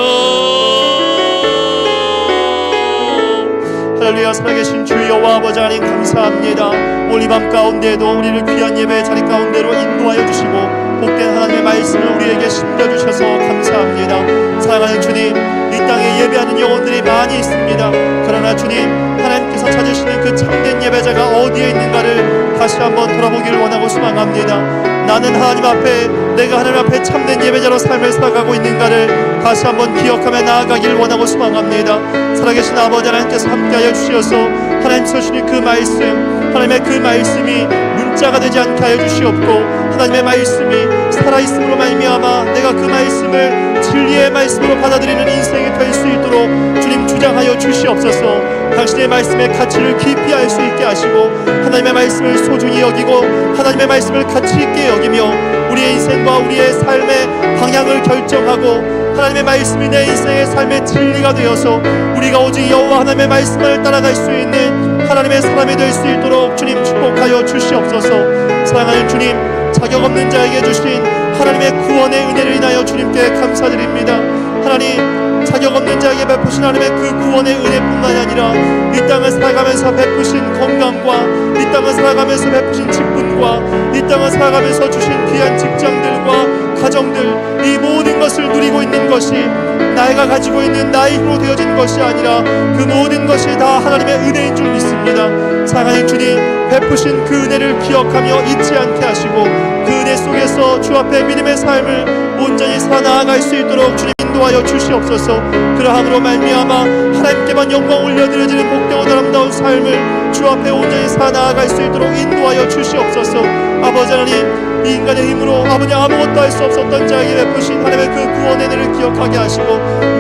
할렐루야. 살아계신 주 여호와 아버지 하나님, 감사합니다. 오늘 이 밤 가운데에도 우리를 귀한 예배의 자리 가운데로 인도하여 주시고 복된 하나님의 말씀을 우리에게 심겨주셔서 감사합니다. 사랑하는 주님, 이 땅에 예배하는 영혼들이 많이 있습니다. 그러나 주님, 하나님께서 찾으시는 그 참된 예배자가 어디에 있는가를 다시 한번 돌아보기를 원하고 소망합니다. 나는 하나님 앞에, 내가 하나님 앞에 참된 예배자로 삶을 살아가고 있는가를 다시 한번 기억하며 나아가기를 원하고 소망합니다. 살아계신 아버지 하나님께서 함께하여 주시어서 하나님께서 주신 그 말씀, 하나님의 그 말씀이 문자가 되지 않게 하여 주시옵고 하나님의 말씀이 살아있음으로 말미암아 내가 그 말씀을 진리의 말씀으로 받아들이는 인생이 될 수 있도록 주님 주장하여 주시옵소서. 당신의 말씀의 가치를 깊이 알 수 있게 하시고 하나님의 말씀을 소중히 여기고 하나님의 말씀을 가치 있게 여기며 우리의 인생과 우리의 삶의 방향을 결정하고 하나님의 말씀이 내 인생의 삶의 진리가 되어서 우리가 오직 여호와 하나님의 말씀을 따라갈 수 있는 하나님의 사람이 될 수 있도록 주님 축복하여 주시옵소서. 사랑하는 주님, 자격 없는 자에게 주신 하나님의 구원의 은혜를 인하여 주님께 감사드립니다. 하나님, 자격 없는 자에게 베푸신 하나님의 그 구원의 은혜뿐만 아니라 이 땅을 살아가면서 베푸신 건강과 이 땅을 살아가면서 베푸신 직분과 이 땅을 살아가면서 주신 귀한 직장들과 가정들, 이 모든 것을 누리고 있는 것이 내가 가지고 있는 나의 힘으로 되어진 것이 아니라 그 모든 것이 다 하나님의 은혜인 줄 믿습니다. 사랑하는 주님, 베푸신 그 은혜를 기억하며 잊지 않게 하시고 그 은혜 속에서 주 앞에 믿음의 삶을 온전히 살아나갈 수 있도록 주님 인도하여 주시옵소서. 그러함으로 말미암아 하나님께만 영광 올려드려지는 복되고 아름다운 삶을 주 앞에 온전히 살아나갈 수 있도록 인도하여 주시옵소서. 아버지 하나님, 이 인간의 힘으로 아버지 아무것도 할 수 없었던 자에게 베푸신 하나님의 그 구원의 은혜를 기억하게 하시고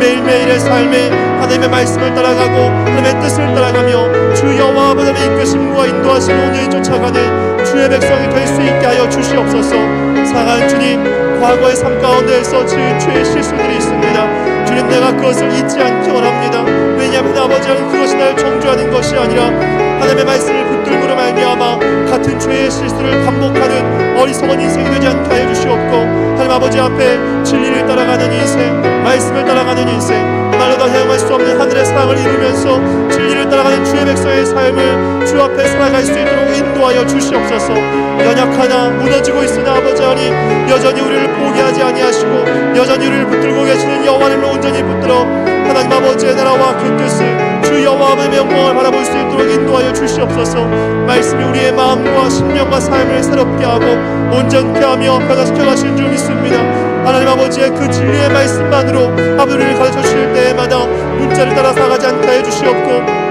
매일매일의 삶에 하나님의 말씀을 따라가고 하나님의 뜻을 따라가며 주 여호와 아버지의 이끄심과 인도하심을 온전히 쫓아가는 주의 백성이 될 수 있게 하여 주시옵소서. 사랑하는 주님, 과거의 삶 가운데에서 지은 죄의 실수들이 있습니다. 주님, 내가 그것을 잊지 않기 원합니다. 왜냐하면 아버지는 그것이 나를 정죄하는 것이 아니라 하나님의 말씀을 붙들므로 말미암아 같은 죄의 실수를 반복하는 어리석은 인생이 되지 않게 하여 주시옵고 하나님 아버지 앞에 진리를 따라가는 인생, 말씀을 따라가는 인생, 말로 다 헤어갈 수 없는 하늘의 사랑을 이루면서 진리를 따라가는 주의 백성의 삶을 주 앞에 살아갈 수 있도록 인도하여 주시옵소서. 연약하나 무너지고 있으나 아버지 하나님, 여전히 우리를 포기하지 아니하시고 여전히 우리를 붙들고 계시는 여호와를 온전히 붙들어 하나님 아버지의 나라와 그 뜻을 주 여호와 아버지의 영광을 바라볼 수 있도록 인도하여 주시옵소서. 말씀이 우리의 마음과 심령과 삶을 새롭게 하고 온전케 하며 변화시켜 가시는 줄 믿습니다. 하나님 아버지의 그 진리의 말씀만으로 아버지를 가르쳐 주실 때마다 문자를 따라 살아가지 않게 하여 주시옵고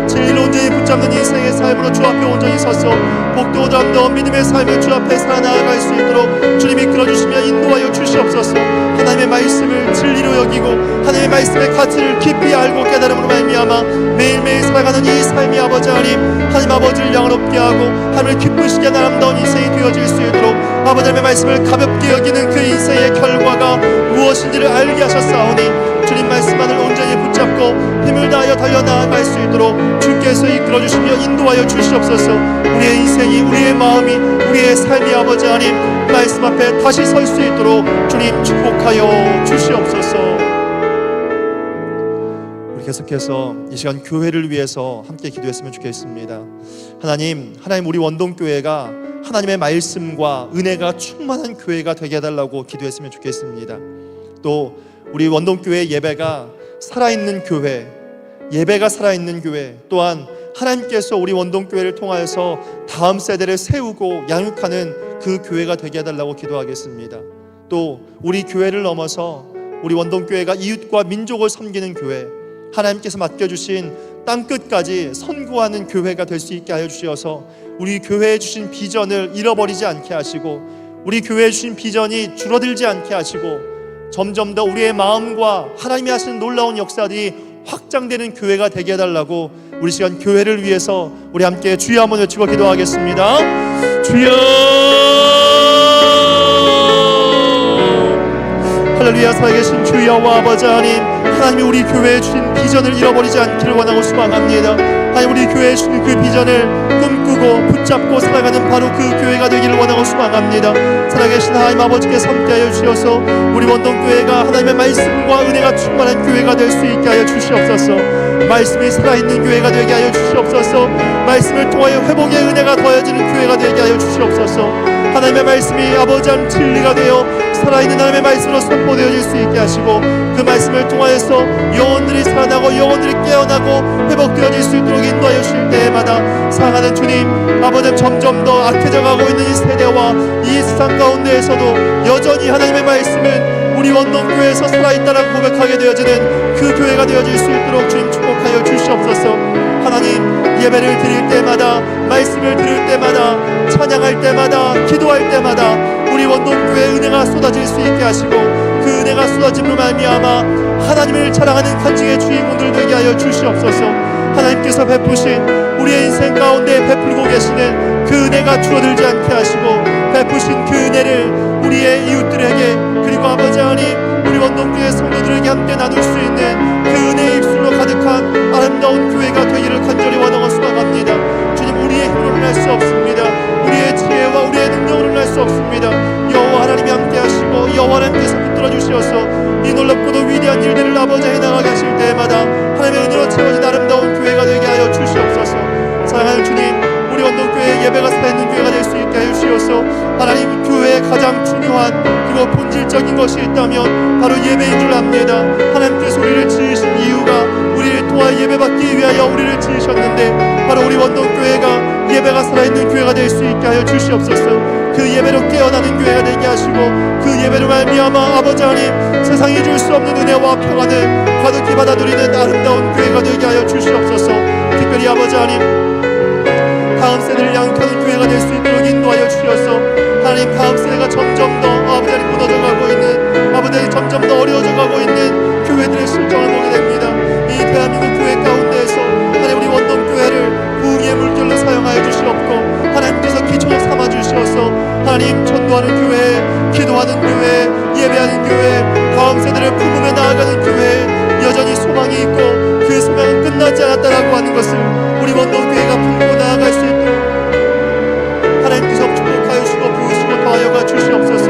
진리를 온전히 붙잡는 인생의 삶으로 주 앞에 온전히 서서 복되고 아름다운 믿음의 삶을 주 앞에 살아나갈 수 있도록 주님이 이끌어주시며 인도하여 주시옵소서. 하나님의 말씀을 진리로 여기고 하나님의 말씀의 가치를 깊이 알고 깨달음으로 말미암아 매일매일 살아가는 이 삶이 아버지 하나님 아버지를 영화롭게 하고 하나님을 기쁘시게 아름다운 인생이 되어질 수 있도록 아버지 하나님의 말씀을 가볍게 여기는 그 인생의 결과가 무엇인지를 알게 하셨사오니 주님 말씀만을 온전히 붙잡고 힘을 다하여 달려나아갈 수 있도록 주께서 이끌어주시며 인도하여 주시옵소서. 우리의 인생이, 우리의 마음이, 우리의 삶이 아버지 하나님 말씀 앞에 다시 설 수 있도록 주님 축복하여 주시옵소서. 우리 계속해서 이 시간 교회를 위해서 함께 기도했으면 좋겠습니다. 하나님 우리 원동교회가 하나님의 말씀과 은혜가 충만한 교회가 되게 해달라고 기도했으면 좋겠습니다. 또 우리 원동교회 예배가 살아있는 교회, 예배가 살아있는 교회, 또한 하나님께서 우리 원동교회를 통하여서 다음 세대를 세우고 양육하는 그 교회가 되게 해달라고 기도하겠습니다. 또 우리 교회를 넘어서 우리 원동교회가 이웃과 민족을 섬기는 교회, 하나님께서 맡겨주신 땅끝까지 선구하는 교회가 될 수 있게 하여 주셔서 우리 교회에 주신 비전을 잃어버리지 않게 하시고 우리 교회에 주신 비전이 줄어들지 않게 하시고 점점 더 우리의 마음과 하나님이 하시는 놀라운 역사들이 확장되는 교회가 되게 해달라고 우리 시간 교회를 위해서 우리 함께 주여 한번 외치고 기도하겠습니다. 주여, 할렐루야. 살아계신 주여와 아버지 하나님이 우리 교회에 주신 비전을 잃어버리지 않기를 원하고 소망합니다. 하나님 우리 교회에 주신 그 비전을 꿈꾸고 붙잡고 살아가는 바로 그 교회가 되기를 원하고 소망합니다. 살아계신 하나님 아버지께서 함께하여 주셔서 우리 원동교회가 하나님의 말씀과 은혜가 충만한 교회가 될 수 있게 하여 주시옵소서. 말씀이 살아있는 교회가 되게 하여 주시옵소서. 말씀을 통하여 회복의 은혜가 더해지는 교회가 되게 하여 주시옵소서. 하나님의 말씀이 아버지 하나님 진리가 되어 살아있는 하나님의 말씀으로 선포되어질 수 있게 하시고 그 말씀을 통하여서 영혼들이 살아나고 영혼들이 깨어나고 회복되어질 수 있도록 인도하여 주실 때마다 사랑하는 주님 아버지 점점 더 악해져 가고 있는 이 세대와 이 세상 가운데에서도 여전히 하나님의 말씀은 우리 원동교회에서 살아있다라고 고백하게 되어지는 그 교회가 되어질 수 있도록 주님 축복하여 주시옵소서. 하나님 예배를 드릴 때마다 말씀을 들을 때마다 찬양할 때마다 기도할 때마다 우리 원동교회의 은혜가 쏟아질 수 있게 하시고 그 은혜가 쏟아짐으로 말미암아 하나님을 자랑하는 간증의 주인공들 되게 하여 주시옵소서. 하나님께서 베푸신 우리의 인생 가운데 베풀고 계시는 그 은혜가 줄어들지 않게 하시고 베푸신 그 은혜를 우리의 이웃들에게 그리고 아버지 하나님 우리 원동교회 성도들에게 함께 나눌 수 있는 그 은혜의 입술로 가득한 아름다운 교회가 되기를 간절히 원하고 소망합니다. 주님 우리의 힘으로는 할 수 없습니다. 우리의 지혜와 우리의 능력으로는 할 수 없습니다. 여호와 하나님이 함께 하시고 여호와 하나님께서 붙들어 주시어서 이 놀랍고도 위대한 일들을 아버지 해나가게 하실 때마다 하나님의 은혜로 채워진 아름다운 교회가 되게 하여 주시옵소서. 사랑하는 주님 우리 원동교회 예배가 살아있는 교회가 될 수 있게 하여 주시어서 하나님 교회의 가장 중요한 그리고 본질적인 것이 있다면 바로 예배인 줄 압니다. 하나님께서 우리를 지으신 이유가 우리를 통하여 예배받기 위하여 우리를 지으셨는데 바로 우리 원동교회가 예배가 살아있는 교회가 될 수 있게 하여 주시옵소서. 그 예배로 깨어나는 교회가 되게 하시고 그 예배로 말미암아 아버지 하나님 세상이 줄 수 없는 은혜와 평안을 가득히 받아 누리는 아름다운 교회가 되게 하여 주시옵소서. 특별히 아버지 하나님 다음 세대를 양육하는 교회가 될 수 있도록 인도하여 주셔서 하나님 다음 세대가 점점 더 아버지 하나님 무너져 가고 있는 아버지 하나님 점점 더 어려워져 가고 있는 교회들의 실정을 보게 됩니다. 이 대한민국 교회 가운데에서 하나님 우리 원동교회를 부흥의 물결로 사용하여 주시옵고 하나님께서 기초로 삼아 주시어서 하나님 전도하는 교회, 기도하는 교회, 예배하는 교회, 다음 세대를 품으며 나아가는 교회 여전히 소망이 있고 그 소망은 끝나지 않았다라고 하는 것을 우리 원동교회가 품고 나아갈 수 있도록 하나님께서 축복하여 주시고 부으시고 더하여가 주시옵소서.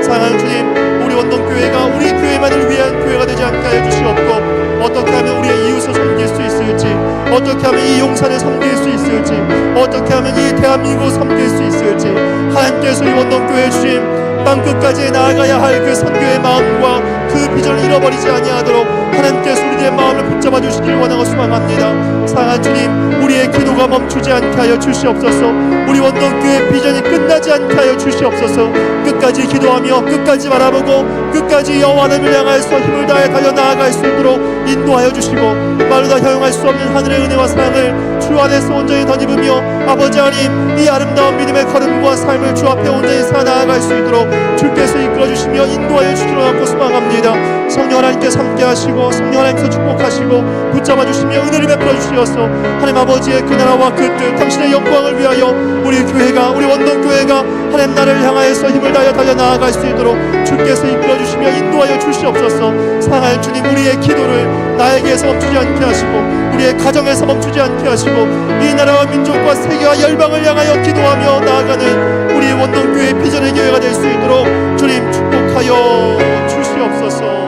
사랑하는 주님 우리 원동교회가 우리 교회만을 위한 교회가 되지 않게 하여 주시옵고 어떻게 하면 우리의 이웃을 섬길 수 있을지 어떻게 하면 이 용산을 섬길 수 있을지 어떻게 하면 이 대한민국을 섬길 수 있을지 하나님께서 이 원동교회 주신 땅끝까지 나아가야 할 그 선교의 마음과 그 비전을 잃어버리지 아니하도록 하나님께서 우리의 마음을 붙잡아 주시길 원하고 소망합니다. 사랑하는 주님 우리의 기도가 멈추지 않게 하여 주시옵소서. 우리 원동교회 비전이 끝나지 않게 하여 주시옵소서. 끝까지 기도하며 끝까지 바라보고 끝까지 여호와 하나님을 향하여서 힘을 다해 달려나아갈 수 있도록 인도하여 주시고 말로 다 형용할 수 없는 하늘의 은혜와 사랑을 주 안에서 온전히 덧입으며 아버지 하나님 이 아름다운 믿음의 걸음과 삶을 주 앞에 온전히 살아나갈 수 있도록 주께서 이끌어주시며 인도하여 주시기로 하고 소망합니다. 성령 하나님께서 함께 하시고 성령 하나님께서 축복하시고 붙잡아 주시며 은혜를 베풀어 주시어서 하나님 아버지의 그 나라와 그 뜻 당신의 영광을 위하여 우리 교회가 우리 원동교회가 하나님 나라를 향하여서 힘을 다하여 달려나아갈 수 있도록 주께서 이끌어 주시며 인도하여 주시옵소서. 사랑하는 주님, 우리의 기도를 나에게서 멈추지 않게 하시고 우리의 가정에서 멈추지 않게 하시고 이 나라와 민족과 세계와 열방을 향하여 기도하며 나아가는 우리 원동교회의 비전의 교회가 될 수 있도록 주님 축복하여 주시옵소서.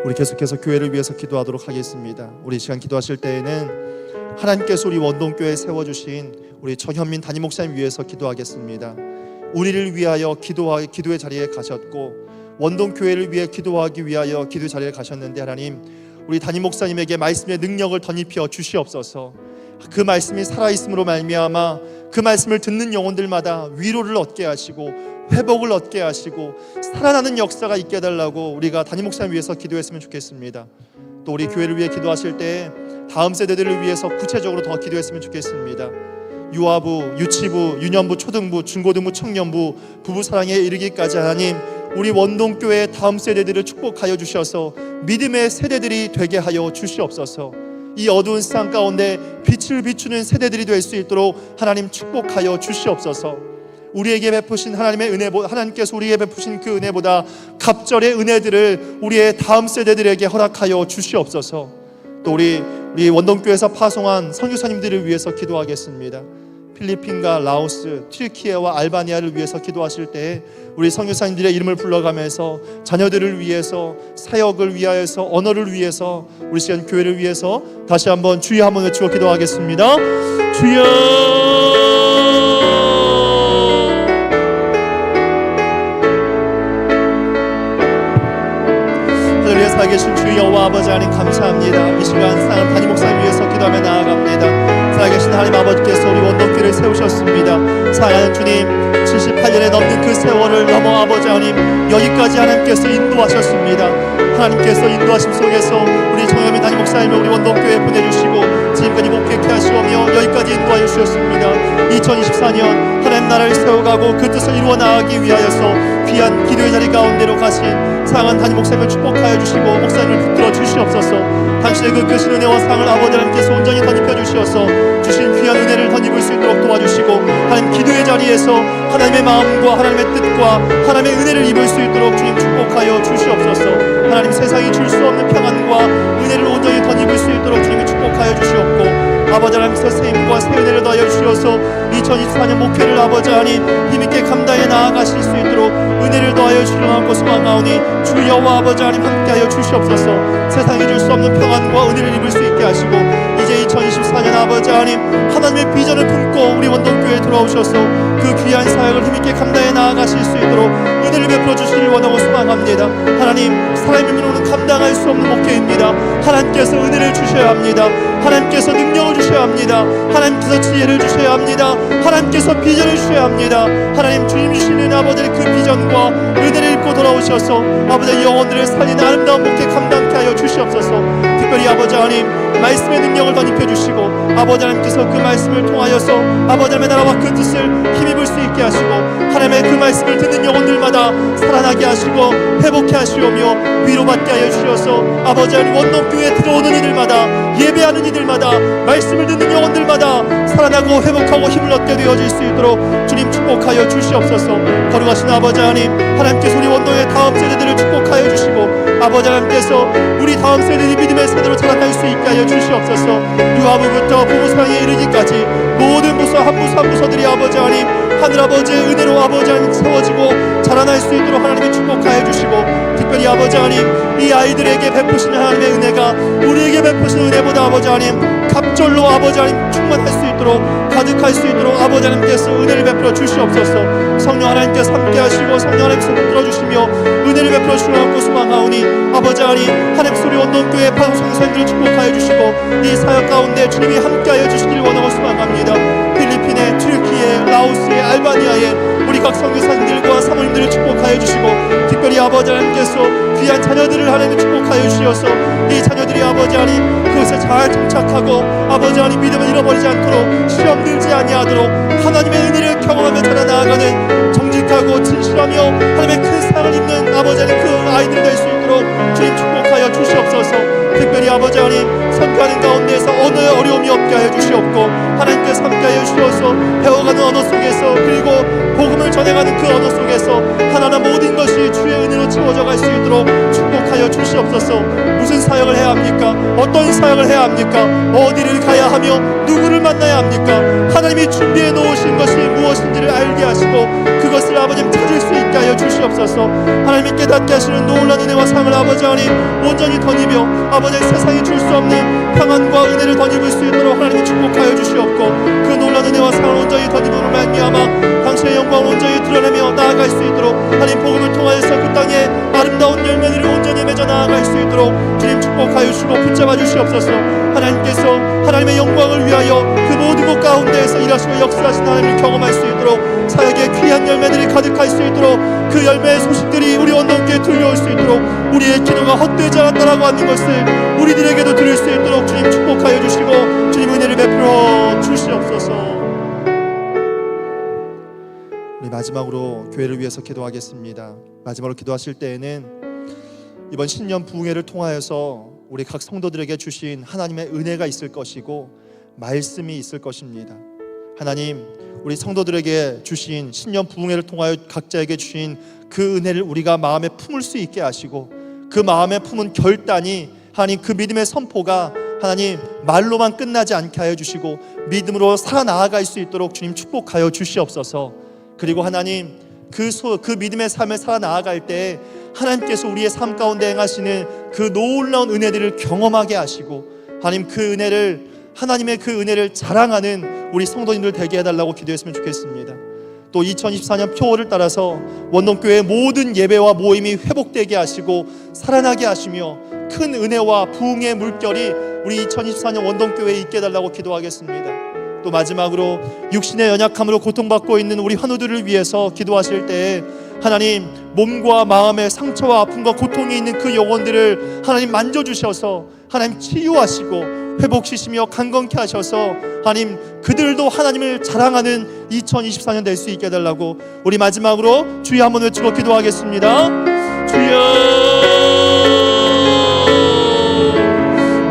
우리 계속해서 교회를 위해서 기도하도록 하겠습니다. 우리 시간 기도하실 때에는 하나님께서 우리 원동교회에 세워주신 우리 정현민 담임 목사님 위해서 기도하겠습니다. 우리를 위하여 기도의 자리에 가셨고 원동교회를 위해 기도하기 위하여 기도의 자리에 가셨는데 하나님 우리 담임 목사님에게 말씀의 능력을 덧입혀 주시옵소서. 그 말씀이 살아있음으로 말미암아 그 말씀을 듣는 영혼들마다 위로를 얻게 하시고 회복을 얻게 하시고 살아나는 역사가 있게 해달라고 우리가 담임 목사님 위해서 기도했으면 좋겠습니다. 또 우리 교회를 위해 기도하실 때 다음 세대들을 위해서 구체적으로 더 기도했으면 좋겠습니다. 유아부, 유치부, 유년부, 초등부, 중고등부, 청년부, 부부사랑에 이르기까지 하나님 우리 원동교회의 다음 세대들을 축복하여 주셔서 믿음의 세대들이 되게 하여 주시옵소서. 이 어두운 세상 가운데 빛을 비추는 세대들이 될 수 있도록 하나님 축복하여 주시옵소서. 우리에게 베푸신 하나님의 은혜, 하나님께서 우리에게 베푸신 그 은혜보다 갑절의 은혜들을 우리의 다음 세대들에게 허락하여 주시옵소서. 또 우리 원동교회에서 파송한 선교사님들을 위해서 기도하겠습니다. 필리핀과 라오스, 튀르키예와 알바니아를 위해서 기도하실 때 우리 선교사님들의 이름을 불러가면서 자녀들을 위해서, 사역을 위하여서, 언어를 위해서, 우리 시간 교회를 위해서 다시 한번 주여 한번 외치고 기도하겠습니다. 주여! 하늘에 살아계신 주 여호와 아버지 하나님 감사합니다. 이 시간 사랑하는 담임 목사님 위해서 기도하며 나아갑니다. 살아계신 하나님 아버지께서 우리 원동교회를 세우셨습니다. 사랑하는 주님, 78년에 넘는 그 세월을 넘어 아버지 하나님 여기까지 하나님께서 인도하셨습니다. 하나님께서 인도하심 속에서 우리 정현민 담임 목사님을 우리 원동교회에 보내주시고 지금까지 목회케 하시오며 여기까지 인도하여 주셨습니다. 2024년 하나님 나라를 세워가고 그 뜻을 이루어 나가기 위하여서 귀한 기도의 자리 가운데로 가신 사랑하는 담임 목사님을 축복하여 주시고 목사님을 붙들어 주시옵소서. 당신의 그 크신 은혜와 사랑을 아버지 하나님께서 온전히 덧입혀 주시어서 주신 귀한 은혜를 덧입을 수 있도록 도와주시고 하나님 기도의 자리에서 하나님의 마음과 하나님의 뜻과 하나님의 은혜를 입을 수 있도록 주님 축복하여 주시옵소서. 하나님 세상이 줄 수 없는 평안과 은혜를 온전히 덧입을 수 있도록 주님이 축복하여 주시옵고 아버지 하나님께서 새 힘과 새 은혜를 더하여 주셔서 2024년 목회를 아버지 하나님 힘있게 감당해 나아가실 수 있도록 은혜를 더하여 주시려고 소망하오니 주 여호와 아버지 하나님 함께하여 주시옵소서. 세상이 줄 수 없는 평안과 은혜를 입을 수 있게 하시고 이제 2024년 아버지 하나님 하나님의 비전을 품고 우리 원동교회에 돌아오셔서 그 귀한 사역을 힘있게 감당해 나아가실 수 있도록 은혜를 베풀어 주시길 원하고 소망합니다. 하나님 사람의 힘으로는 감당할 수 없는 목회입니다. 하나님께서 은혜를 주셔야 합니다. 하나님께서 능력을 주셔야 합니다. 하나님께서 지혜를 주셔야 합니다. 하나님께서 비전을 주셔야 합니다. 하나님 주님 주시는 아버지의 그 비전과 은혜를 입고 돌아오셔서 아버지의 영혼들을 살리는 아름다운 목회 감당케 하여 주시옵소서. 특별히 아버지 하나님 말씀의 능력을 덧입혀 주시고 아버지 하나님께서 그 말씀을 통하여서 아버지 하나님의 나라와 그 뜻을 힘입을 수 있게 하시고 하나님의 그 말씀을 듣는 영혼들마다 살아나게 하시고 회복케 하시오며 위로받게 하여 주셔서 아버지 하나님 원동교회에 들어오는 이들마다 예배하는 이들마다 말씀을 듣는 영혼들마다 살아나고 회복하고 힘을 얻게 되어질 수 있도록 주님 축복하여 주시옵소서. 거룩하신 아버지 하나님 하나님께서 우리 원동의 다음 세대들을 축복하여 주시고 아버지 하나님께서 우리 다음 세대들이 믿음의 세대로 자라날 수 있게 하여 주시옵소서. 유아부부터 부부사랑에 이르기까지 모든 부서 한 부서 한 부서들이 아버지 하나님 하늘아버지의 은혜로 아버지 하나님 세워지고 자라날 수 있도록 하나님이 축복하여 주시고 특별히 아버지 하나님 이 아이들에게 베푸시는 하나님의 은혜가 우리에게 베푸시는 은혜보다 아버지 하나님 갑절로 아버지 하나님 충만할 수 있도록 가득할 수 있도록 아버지 하나님께서 은혜를 베풀어 주시옵소서. 성령 하나님께서 함께 하시고 성령 하나님께서 붙들어 주시며 은혜를 베풀어 주시려고 소망하오니 아버지 하나님 하나님 소리 원동교회 방송선들을 축복하여 주시고 이 사역 가운데 주님이 함께하여 주시길 원하고 소망합니다. 필리핀에 튀르키예 라오스에 알바니아에 우리 각 선교사님들과 사모님들을 축복하여 주시고 특별히 아버지 하나님께서 귀한 자녀들을 하나님 축복하여 주시어서 이 자녀들이 아버지 하나님 그것을 잘 정착하고 아버지 하나님 믿음을 잃어버리지 않도록 시험 들지 아니하도록 하나님의 은혜를 경험하며 자라 나아가는 정직하고 진실하며 하나님의 큰 사랑을 입는 아버지 하나님 그 아이들 될 수 있도록 주님 축복하여 주시옵소서. 특별히 아버지 하나님 선교하는 가운데에서 어느 어려움이 없게 하여 주시옵고 하나님께서 함께 하여 주셔서 배워가는 언어 속에서 그리고 복음을 전해가는 그 언어 속에서 하나하나 모든 것이 주의 은혜로 채워져 갈 수 있도록 축복하여 주시옵소서. 무슨 사역을 해야 합니까? 어떤 사역을 해야 합니까? 어디를 가야 하며 누구를 만나야 합니까? 하나님이 준비해 놓으신 것이 무엇인지를 알게 하시고 그것을 아버님 찾을 수 있게 하여 주시옵소서. 하나님이 깨닫게 하시는 놀라운 은혜와 상을 아버지 하나님 온전히 덧입어 아버지 세상이 줄 수 없는 평안과 은혜를 덧입을 수 있도록 하나님이 축복하여 주시옵고 그 놀라운 은혜와 상을 온전히 덧입음으로 말미암아 당신의 영광을 온전히 드러내며 나아갈 수 있도록 하나님 복음을 통하여서 그 땅에 아름다운 열매들을 온전히 맺어 나아갈 수 있도록 주님 축복하여 주시고 붙잡아 주시옵소서. 하나님께서 하나님의 영광을 위하여 그 모든 곳 가운데에서 일하시고 역사하신 하나님을 경험할 수 있도록 사역의 귀한 열매들이 가득할 수 있도록 그 열매의 소식들이 우리 언덕에 들려올 수 있도록 우리의 기도가 헛되지 않았다라고 하는 것을 우리들에게도 들을 수 있도록 주님 축복하여 주시고 주님 은혜를 베풀어 주시옵소서. 우리 마지막으로 교회를 위해서 기도하겠습니다. 마지막으로 기도하실 때에는 이번 신년 부흥회를 통하여서 우리 각 성도들에게 주신 하나님의 은혜가 있을 것이고 말씀이 있을 것입니다. 하나님, 우리 성도들에게 주신 신년 부흥회를 통하여 각자에게 주신 그 은혜를 우리가 마음에 품을 수 있게 하시고 그 마음에 품은 결단이 하나님 그 믿음의 선포가 하나님 말로만 끝나지 않게 하여 주시고 믿음으로 살아나아갈 수 있도록 주님 축복하여 주시옵소서. 그리고 하나님 그 믿음의 삶에 살아나아갈 때 하나님께서 우리의 삶 가운데 행하시는 그 놀라운 은혜들을 경험하게 하시고 하나님 그 은혜를 하나님의 그 은혜를 자랑하는 우리 성도님들 되게 해달라고 기도했으면 좋겠습니다. 또 2024년 표어를 따라서 원동교회의 모든 예배와 모임이 회복되게 하시고 살아나게 하시며 큰 은혜와 부흥의 물결이 우리 2024년 원동교회에 있게 해달라고 기도하겠습니다. 또 마지막으로 육신의 연약함으로 고통받고 있는 우리 환우들을 위해서 기도하실 때 하나님 몸과 마음의 상처와 아픔과 고통이 있는 그 영혼들을 하나님 만져주셔서 하나님 치유하시고 회복시키며 강건케 하셔서 하나님 그들도 하나님을 자랑하는 2024년 될 수 있게 해달라고 우리 마지막으로 주여 한번 외치고 기도하겠습니다. 주여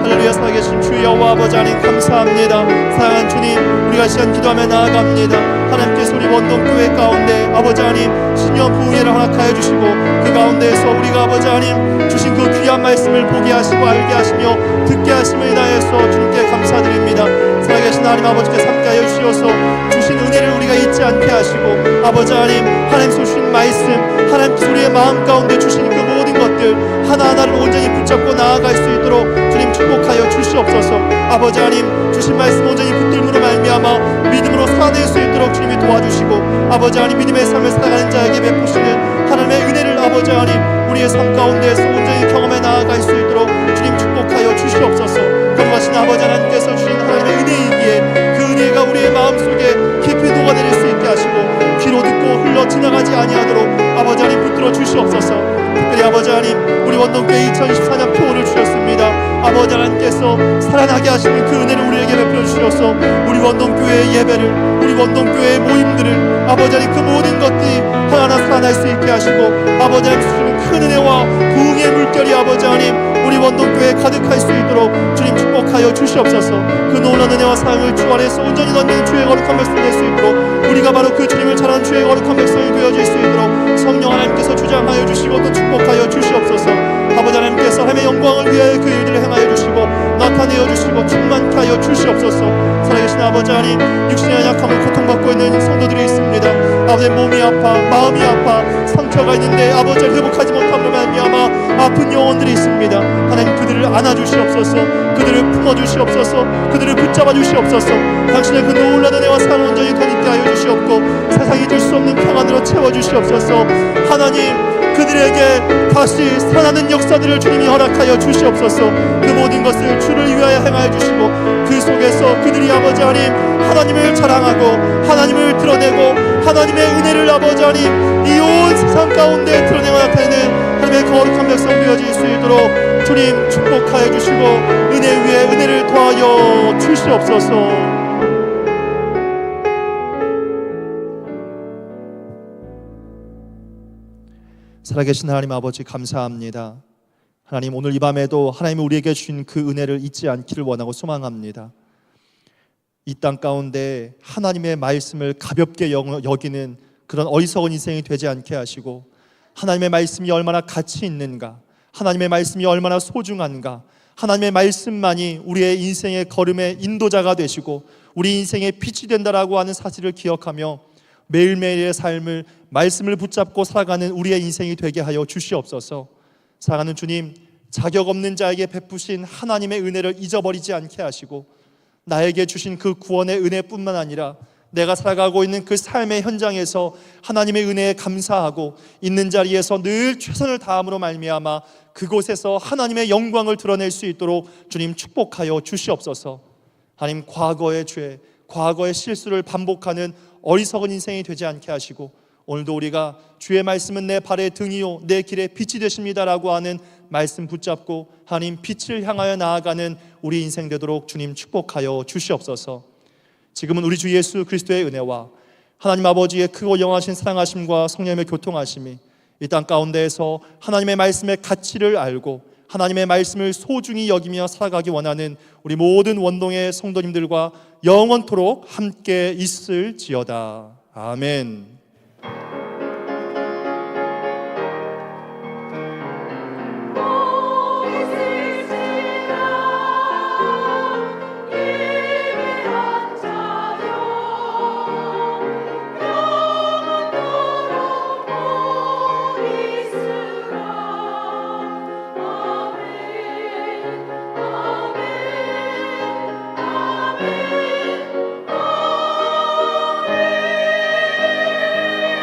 할렐루야. 살아계신 주여와 아버지 하나님 감사합니다. 사랑하는 주님 우리가 시간 기도하며 나아갑니다. 하나님께서 우리 원동교회 가운데 아버지 하나님 신년 부흥회를 허락하여 주시고 그 가운데에서 우리가 아버지 하나님 주신 그 귀한 말씀을 보게 하시고 알게 하시며 듣게 하심을 인하여서 주님께 감사드립니다. 살아계신 하나님 아버지께서 함께하여 주시어서 주신 은혜를 우리가 잊지 않게 하시고 아버지 하나님께서 주신 말씀 하나님께서 우리의 마음 가운데 주신 그 모든 것들 하나하나를 온전히 붙잡고 나아갈 수 있도록 주님 축복하여 주시옵소서. 아버지 하나님 주신 말씀 온전히 붙들므로 말미암아 믿음으로 살아낼 수 있도록 주님이 도와주시고 아버지 하나님 믿음의 삶을 살아가는 자에게 베푸시는 하나님의 은혜를 아버지 하나님 우리의 삶 가운데에서 온전히 경험해 나아갈 수 있도록 주님 축복하여 주시옵소서. 거룩하신 아버지 하나님께서 주신 하나님의 은혜이기에 그 은혜가 우리의 마음속에 깊이 녹아내릴 수 있게 하시고 귀로 듣고 흘러 지나가지 아니하도록 아버지 하나님 붙들어 주시옵소서. 특별히 아버지 하나님 우리 원동교회 2024년 표를 주셨습니다. 아버지 하나님께서 살아나게 하시는 그 은혜를 우리에게 베풀어 주셔서 우리 원동교회의 예배를 우리 원동교회의 모임들을 아버지 하나님 그 모든 것들이 하나하나 살아날 수 있게 하시고 아버지 하나님 주시는 큰 은혜와 부흥의 물결이 아버지 하나님 우리 원동교회에 가득할 수 있도록 주님 축복하여 주시옵소서. 그 놀라운 은혜와 사랑을 주 안에서 온전히 던지는 주의 거룩한 백성 될 수 있도록 우리가 바로 그 주님을 잘하는 주의 거룩한 백성이 되어질 수 있도록 성령 하나님께서 주장하여 주시고 또 축복하여 주시옵소서. 아버지 하나님께서 하나님의 영광을 위하여 그 일들을 행하여 주시고 나타내어 주시고 충만케 하여 주시옵소서. 살아계신 아버지 하나님 육신의 연약함을 고통받고 있는 성도들이 있습니다. 아버지 몸이 아파 마음이 아파 상처가 있는데 아버지를 회복하지 못함으로 말미암아 아픈 영혼들이 있습니다. 하나님 그들을 안아주시옵소서. 그들을 품어주시옵소서. 그들을 붙잡아 주시옵소서. 당신의 그 놀라운 은혜와 사랑을 온전히 덧입게 하여 주시옵고 세상이 줄 수 없는 평안으로 채워주시옵소서. 하나님 그들에게 다시 살아나는 역사들을 주님이 허락하여 주시옵소서. 그 모든 것을 주를 위하여 행하여 주시고 그 속에서 그들이 아버지 하나님 하나님을 자랑하고 하나님을 드러내고 하나님의 은혜를 아버지 하나님 이 온 세상 가운데 드러내고 나타내는 하나님의 거룩한 백성 되어질 수 있도록 주님 축복하여 주시고 은혜 위에 은혜를 더하여 주시옵소서. 살아계신 하나님 아버지 감사합니다. 하나님, 오늘 이 밤에도 하나님이 우리에게 주신 그 은혜를 잊지 않기를 원하고 소망합니다. 이 땅 가운데 하나님의 말씀을 가볍게 여기는 그런 어리석은 인생이 되지 않게 하시고, 하나님의 말씀이 얼마나 가치 있는가, 하나님의 말씀이 얼마나 소중한가, 하나님의 말씀만이 우리의 인생의 걸음의 인도자가 되시고 우리 인생의 빛이 된다라고 하는 사실을 기억하며 매일매일의 삶을 말씀을 붙잡고 살아가는 우리의 인생이 되게 하여 주시옵소서. 사랑하는 주님, 자격 없는 자에게 베푸신 하나님의 은혜를 잊어버리지 않게 하시고, 나에게 주신 그 구원의 은혜뿐만 아니라 내가 살아가고 있는 그 삶의 현장에서 하나님의 은혜에 감사하고 있는 자리에서 늘 최선을 다함으로 말미암아 그곳에서 하나님의 영광을 드러낼 수 있도록 주님 축복하여 주시옵소서. 하나님, 과거의 죄, 과거의 실수를 반복하는 어리석은 인생이 되지 않게 하시고, 오늘도 우리가 주의 말씀은 내 발의 등이요 내 길의 빛이 되십니다라고 하는 말씀 붙잡고 하나님 빛을 향하여 나아가는 우리 인생 되도록 주님 축복하여 주시옵소서. 지금은 우리 주 예수 그리스도의 은혜와 하나님 아버지의 크고 영하신 사랑하심과 성령의 교통하심이 이 땅 가운데에서 하나님의 말씀의 가치를 알고 하나님의 말씀을 소중히 여기며 살아가기 원하는 우리 모든 원동의 성도님들과 영원토록 함께 있을지어다. 아멘.